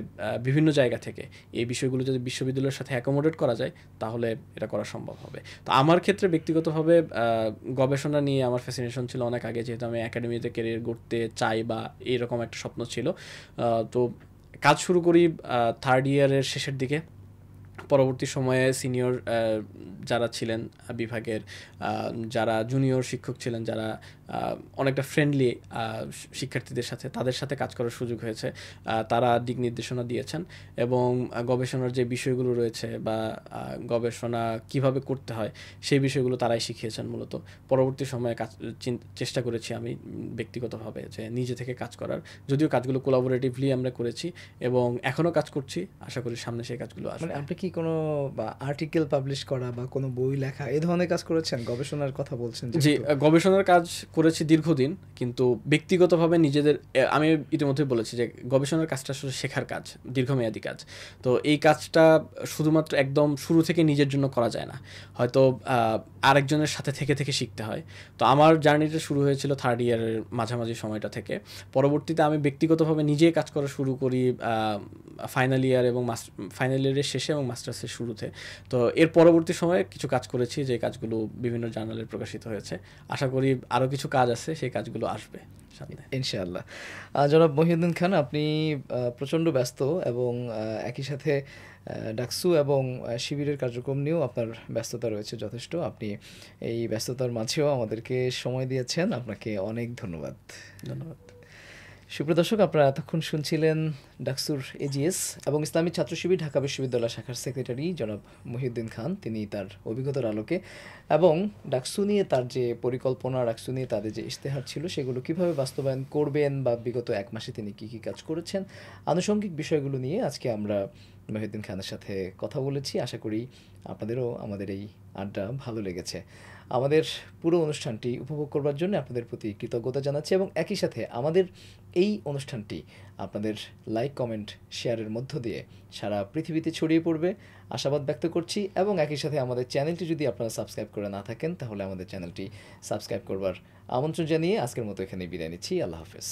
বিভিন্ন জায়গা থেকে এই বিষয়গুলো যদি বিশ্ববিদ্যালয়ের সাথে অ্যাকোমোডেট করা যায়, তাহলে এটা করা সম্ভব হবে। তো আমার ক্ষেত্রে ব্যক্তিগতভাবে গবেষণা নিয়ে আমার ফ্যাসিনেশন ছিল অনেক আগে, যেহেতু আমি একাডেমিতে ক্যারিয়ার গড়তে চাই বা এরকম একটা স্বপ্ন ছিল। তো কাজ শুরু করি 3rd ইয়ারের শেষের দিকে। পরবর্তী সময়ে সিনিয়র যারা ছিলেন বিভাগের, যারা জুনিয়র শিক্ষক ছিলেন, যারা অনেকটা ফ্রেন্ডলি শিক্ষার্থীদের সাথে, তাদের সাথে কাজ করার সুযোগ হয়েছে। তারা দিক নির্দেশনা দিয়েছেন এবং গবেষণার যে বিষয়গুলো রয়েছে বা গবেষণা কিভাবে করতে হয় সেই বিষয়গুলো তারাই শিখিয়েছেন মূলত। পরবর্তী সময়ে চেষ্টা করেছি আমি ব্যক্তিগতভাবে যে নিজে থেকে কাজ করার, যদিও কাজগুলো কোলাবোরেটিভলি আমরা করেছি এবং এখনও কাজ করছি, আশা করি সামনে সেই কাজগুলো আসবে। মানে আপনি কি কোনো আর্টিকেল পাবলিশ করা বা কোনো বই লেখা এই ধরনের কাজ করেছেন? গবেষণার কথা বলছেন। জি, গবেষণার কাজ করেছি দীর্ঘদিন, কিন্তু ব্যক্তিগতভাবে নিজেদের, আমি ইতিমধ্যে বলেছি যে গবেষণার কাজটা আসলে শেখার কাজ, দীর্ঘমেয়াদী কাজ। তো এই কাজটা শুধুমাত্র একদম শুরু থেকে নিজের জন্য করা যায় না, হয়তো আরেকজনের সাথে থেকে থেকে শিখতে হয়। তো আমার জার্নিটা শুরু হয়েছিল 3rd ইয়ারের মাঝামাঝি সময়টা থেকে। পরবর্তীতে আমি ব্যক্তিগতভাবে নিজেই কাজ করা শুরু করি ফাইনাল ইয়ার এবং ফাইনাল ইয়ারের শেষে এবং মাস্টার্সের শুরুতে। তো এর পরবর্তী সময়ে কিছু কাজ করেছি, যে কাজগুলো বিভিন্ন জার্নালে প্রকাশিত হয়েছে। আশা করি আরও কিছু কাজ আছে, সেই কাজগুলো আসবে সামনে ইনশাআল্লাহ। জনাব মহিউদ্দিন খান, আপনি প্রচণ্ড ব্যস্ত এবং একই সাথে ডাকসু এবং শিবিরের কার্যক্রম নিয়েও আপনার ব্যস্ততা রয়েছে যথেষ্ট। আপনি এই ব্যস্ততার মাঝেও আমাদেরকে সময় দিয়েছেন, আপনাকে অনেক ধন্যবাদ। ধন্যবাদ। সুপ্রদর্শক, আপনারা এতক্ষণ শুনছিলেন ডাকসুর এজিএস এবং ইসলামী ছাত্র শিবির ঢাকা বিশ্ববিদ্যালয় শাখার সেক্রেটারি জনাব মহিউদ্দিন খান। তিনি তার অভিজ্ঞতার আলোকে এবং ডাকসু নিয়ে তার যে পরিকল্পনা, ডাকসু নিয়ে তাদের যে ইশতেহার ছিল সেগুলো কিভাবে বাস্তবায়ন করবেন বা বিগত 1 মাসে তিনি কী কী কাজ করেছেন, আনুষঙ্গিক বিষয়গুলো নিয়ে আজকে আমরা মহিউদ্দিন খানের সাথে কথা বলেছি। আশা করি আপনাদেরও আমাদের এই আড্ডা ভালো লেগেছে। আমাদের পুরো অনুষ্ঠানটি উপভোগ করবার জন্য আপনাদের প্রতি কৃতজ্ঞতা জানাচ্ছি এবং একই সাথে আমাদের এই অনুষ্ঠানটি আপনাদের লাইক, কমেন্ট, শেয়ারের মধ্য দিয়ে সারা পৃথিবীতে ছড়িয়ে পড়বে আশাবাদ ব্যক্ত করছি। এবং একই সাথে আমাদের চ্যানেলটি যদি আপনারা সাবস্ক্রাইব করে না থাকেন তাহলে আমাদের চ্যানেলটি সাবস্ক্রাইব করবার আমন্ত্রণ জানিয়ে আজকের মতো এখানেই বিদায় নিচ্ছি। আল্লাহ হাফেজ।